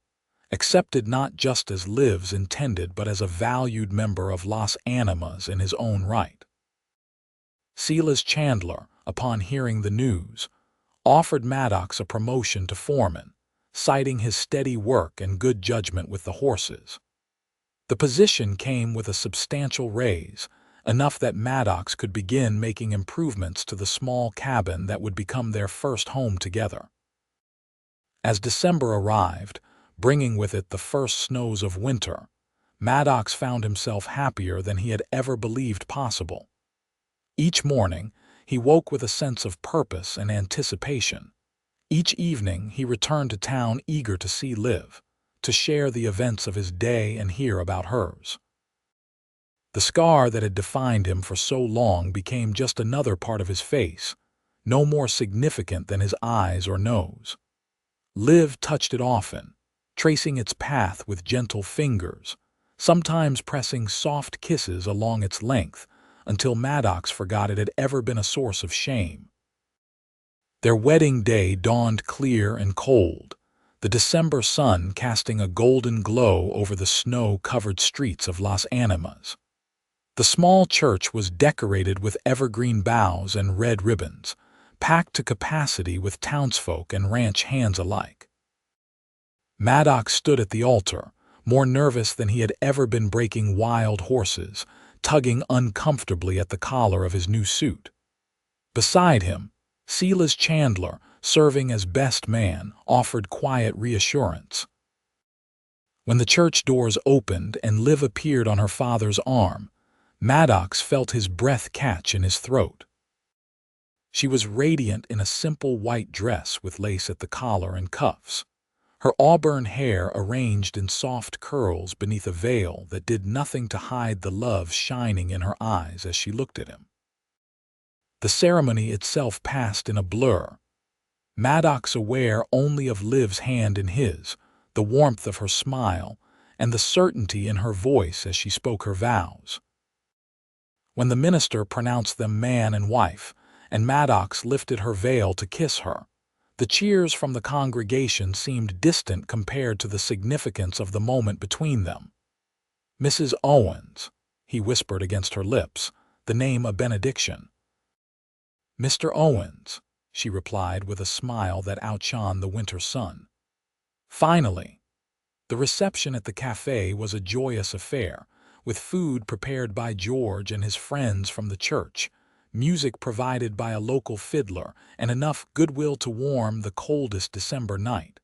accepted not just as Liv's intended but as a valued member of Las Animas in his own right. Silas Chandler, upon hearing the news, offered Maddox a promotion to foreman, citing his steady work and good judgment with the horses. The position came with a substantial raise, enough that Maddox could begin making improvements to the small cabin that would become their first home together. As December arrived, bringing with it the first snows of winter, Maddox found himself happier than he had ever believed possible. Each morning, he woke with a sense of purpose and anticipation. Each evening, he returned to town eager to see Liv, to share the events of his day and hear about hers. The scar that had defined him for so long became just another part of his face, no more significant than his eyes or nose. Liv touched it often, tracing its path with gentle fingers, sometimes pressing soft kisses along its length, until Maddox forgot it had ever been a source of shame. Their wedding day dawned clear and cold, the December sun casting a golden glow over the snow-covered streets of Las Animas. The small church was decorated with evergreen boughs and red ribbons, packed to capacity with townsfolk and ranch hands alike. Maddox stood at the altar, more nervous than he had ever been breaking wild horses, tugging uncomfortably at the collar of his new suit. Beside him, Silas Chandler, serving as best man, offered quiet reassurance. When the church doors opened and Liv appeared on her father's arm, Maddox felt his breath catch in his throat. She was radiant in a simple white dress with lace at the collar and cuffs, her auburn hair arranged in soft curls beneath a veil that did nothing to hide the love shining in her eyes as she looked at him. The ceremony itself passed in a blur, Maddox aware only of Liv's hand in his, the warmth of her smile, and the certainty in her voice as she spoke her vows. When the minister pronounced them man and wife, and Maddox lifted her veil to kiss her, the cheers from the congregation seemed distant compared to the significance of the moment between them. "Mrs. Owens," he whispered against her lips, the name a benediction. "Mr. Owens," she replied with a smile that outshone the winter sun. Finally, the reception at the cafe was a joyous affair, with food prepared by George and his friends from the church, music provided by a local fiddler, and enough goodwill to warm the coldest December night.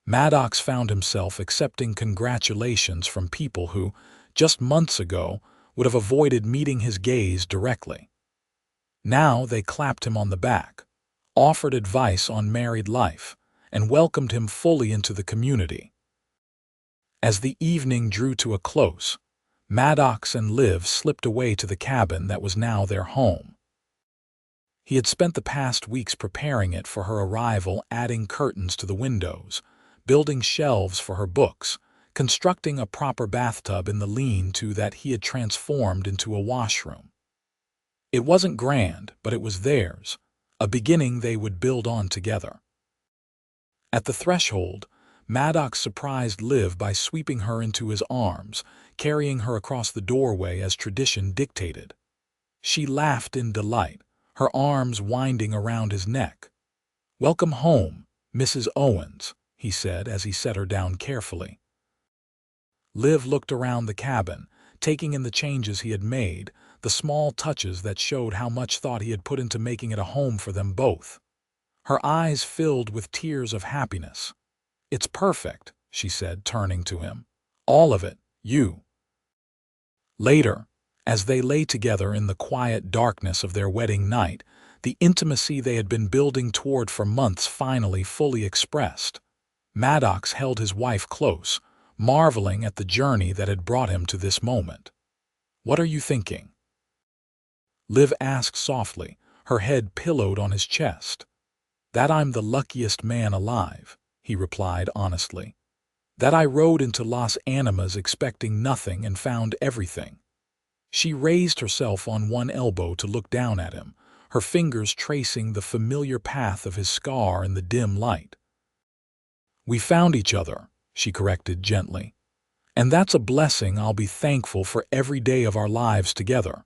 Maddox found himself accepting congratulations from people who, just months ago, would have avoided meeting his gaze directly. Now they clapped him on the back, offered advice on married life, and welcomed him fully into the community. As the evening drew to a close, Maddox and Liv slipped away to the cabin that was now their home. He had spent the past weeks preparing it for her arrival, adding curtains to the windows, building shelves for her books, constructing a proper bathtub in the lean-to that he had transformed into a washroom. It wasn't grand, but it was theirs, a beginning they would build on together. At the threshold, Maddox surprised Liv by sweeping her into his arms, carrying her across the doorway as tradition dictated. She laughed in delight, her arms winding around his neck. "Welcome home, Mrs. Owens," he said as he set her down carefully. Liv looked around the cabin, taking in the changes he had made, the small touches that showed how much thought he had put into making it a home for them both. Her eyes filled with tears of happiness. "It's perfect," she said, turning to him. "All of it, you." Later, as they lay together in the quiet darkness of their wedding night, the intimacy they had been building toward for months finally fully expressed. Maddox held his wife close, marveling at the journey that had brought him to this moment. "What are you thinking?" Liv asked softly, her head pillowed on his chest. "That I'm the luckiest man alive," he replied honestly. "That I rode into Las Animas expecting nothing and found everything." She raised herself on one elbow to look down at him, her fingers tracing the familiar path of his scar in the dim light. "We found each other," she corrected gently. "And that's a blessing I'll be thankful for every day of our lives together."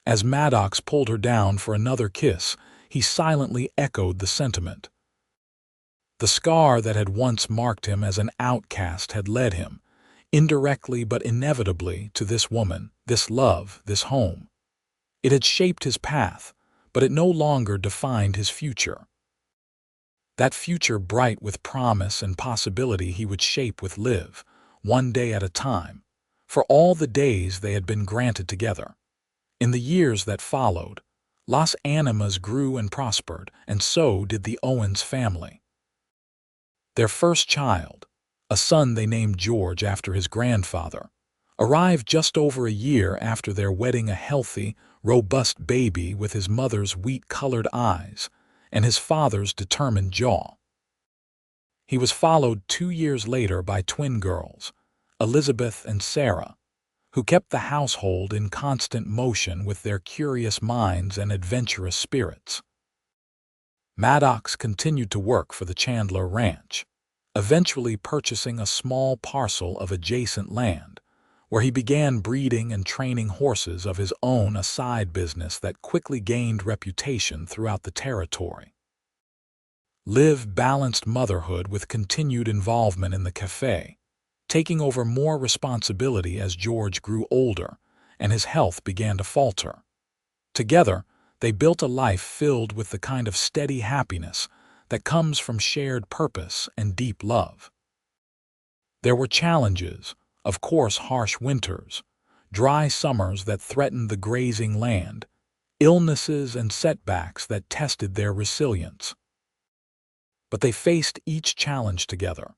As Maddox pulled her down for another kiss, he silently echoed the sentiment. The scar that had once marked him as an outcast had led him, indirectly but inevitably, to this woman, this love, this home. It had shaped his path, but it no longer defined his future. That future bright with promise and possibility he would shape with Liv, one day at a time, for all the days they had been granted together. In the years that followed, Las Animas grew and prospered, and so did the Owens family. Their first child, a son they named George after his grandfather, arrived just over a year after their wedding, a healthy, robust baby with his mother's wheat-colored eyes and his father's determined jaw. He was followed 2 years later by twin girls, Elizabeth and Sarah, who kept the household in constant motion with their curious minds and adventurous spirits. Maddox continued to work for the Chandler Ranch, eventually purchasing a small parcel of adjacent land, where he began breeding and training horses of his own, a side business that quickly gained reputation throughout the territory. Liv balanced motherhood with continued involvement in the cafe, taking over more responsibility as George grew older and his health began to falter. Together, they built a life filled with the kind of steady happiness that comes from shared purpose and deep love. There were challenges, of course, harsh winters, dry summers that threatened the grazing land, illnesses and setbacks that tested their resilience. But they faced each challenge together,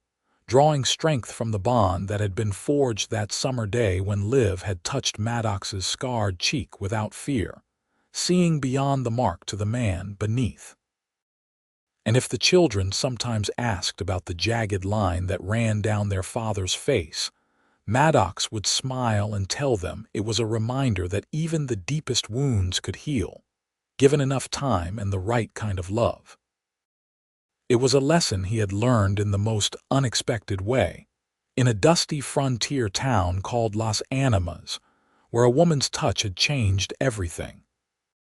drawing strength from the bond that had been forged that summer day when Liv had touched Maddox's scarred cheek without fear, seeing beyond the mark to the man beneath. And if the children sometimes asked about the jagged line that ran down their father's face, Maddox would smile and tell them it was a reminder that even the deepest wounds could heal, given enough time and the right kind of love. It was a lesson he had learned in the most unexpected way, in a dusty frontier town called Las Animas, where a woman's touch had changed everything.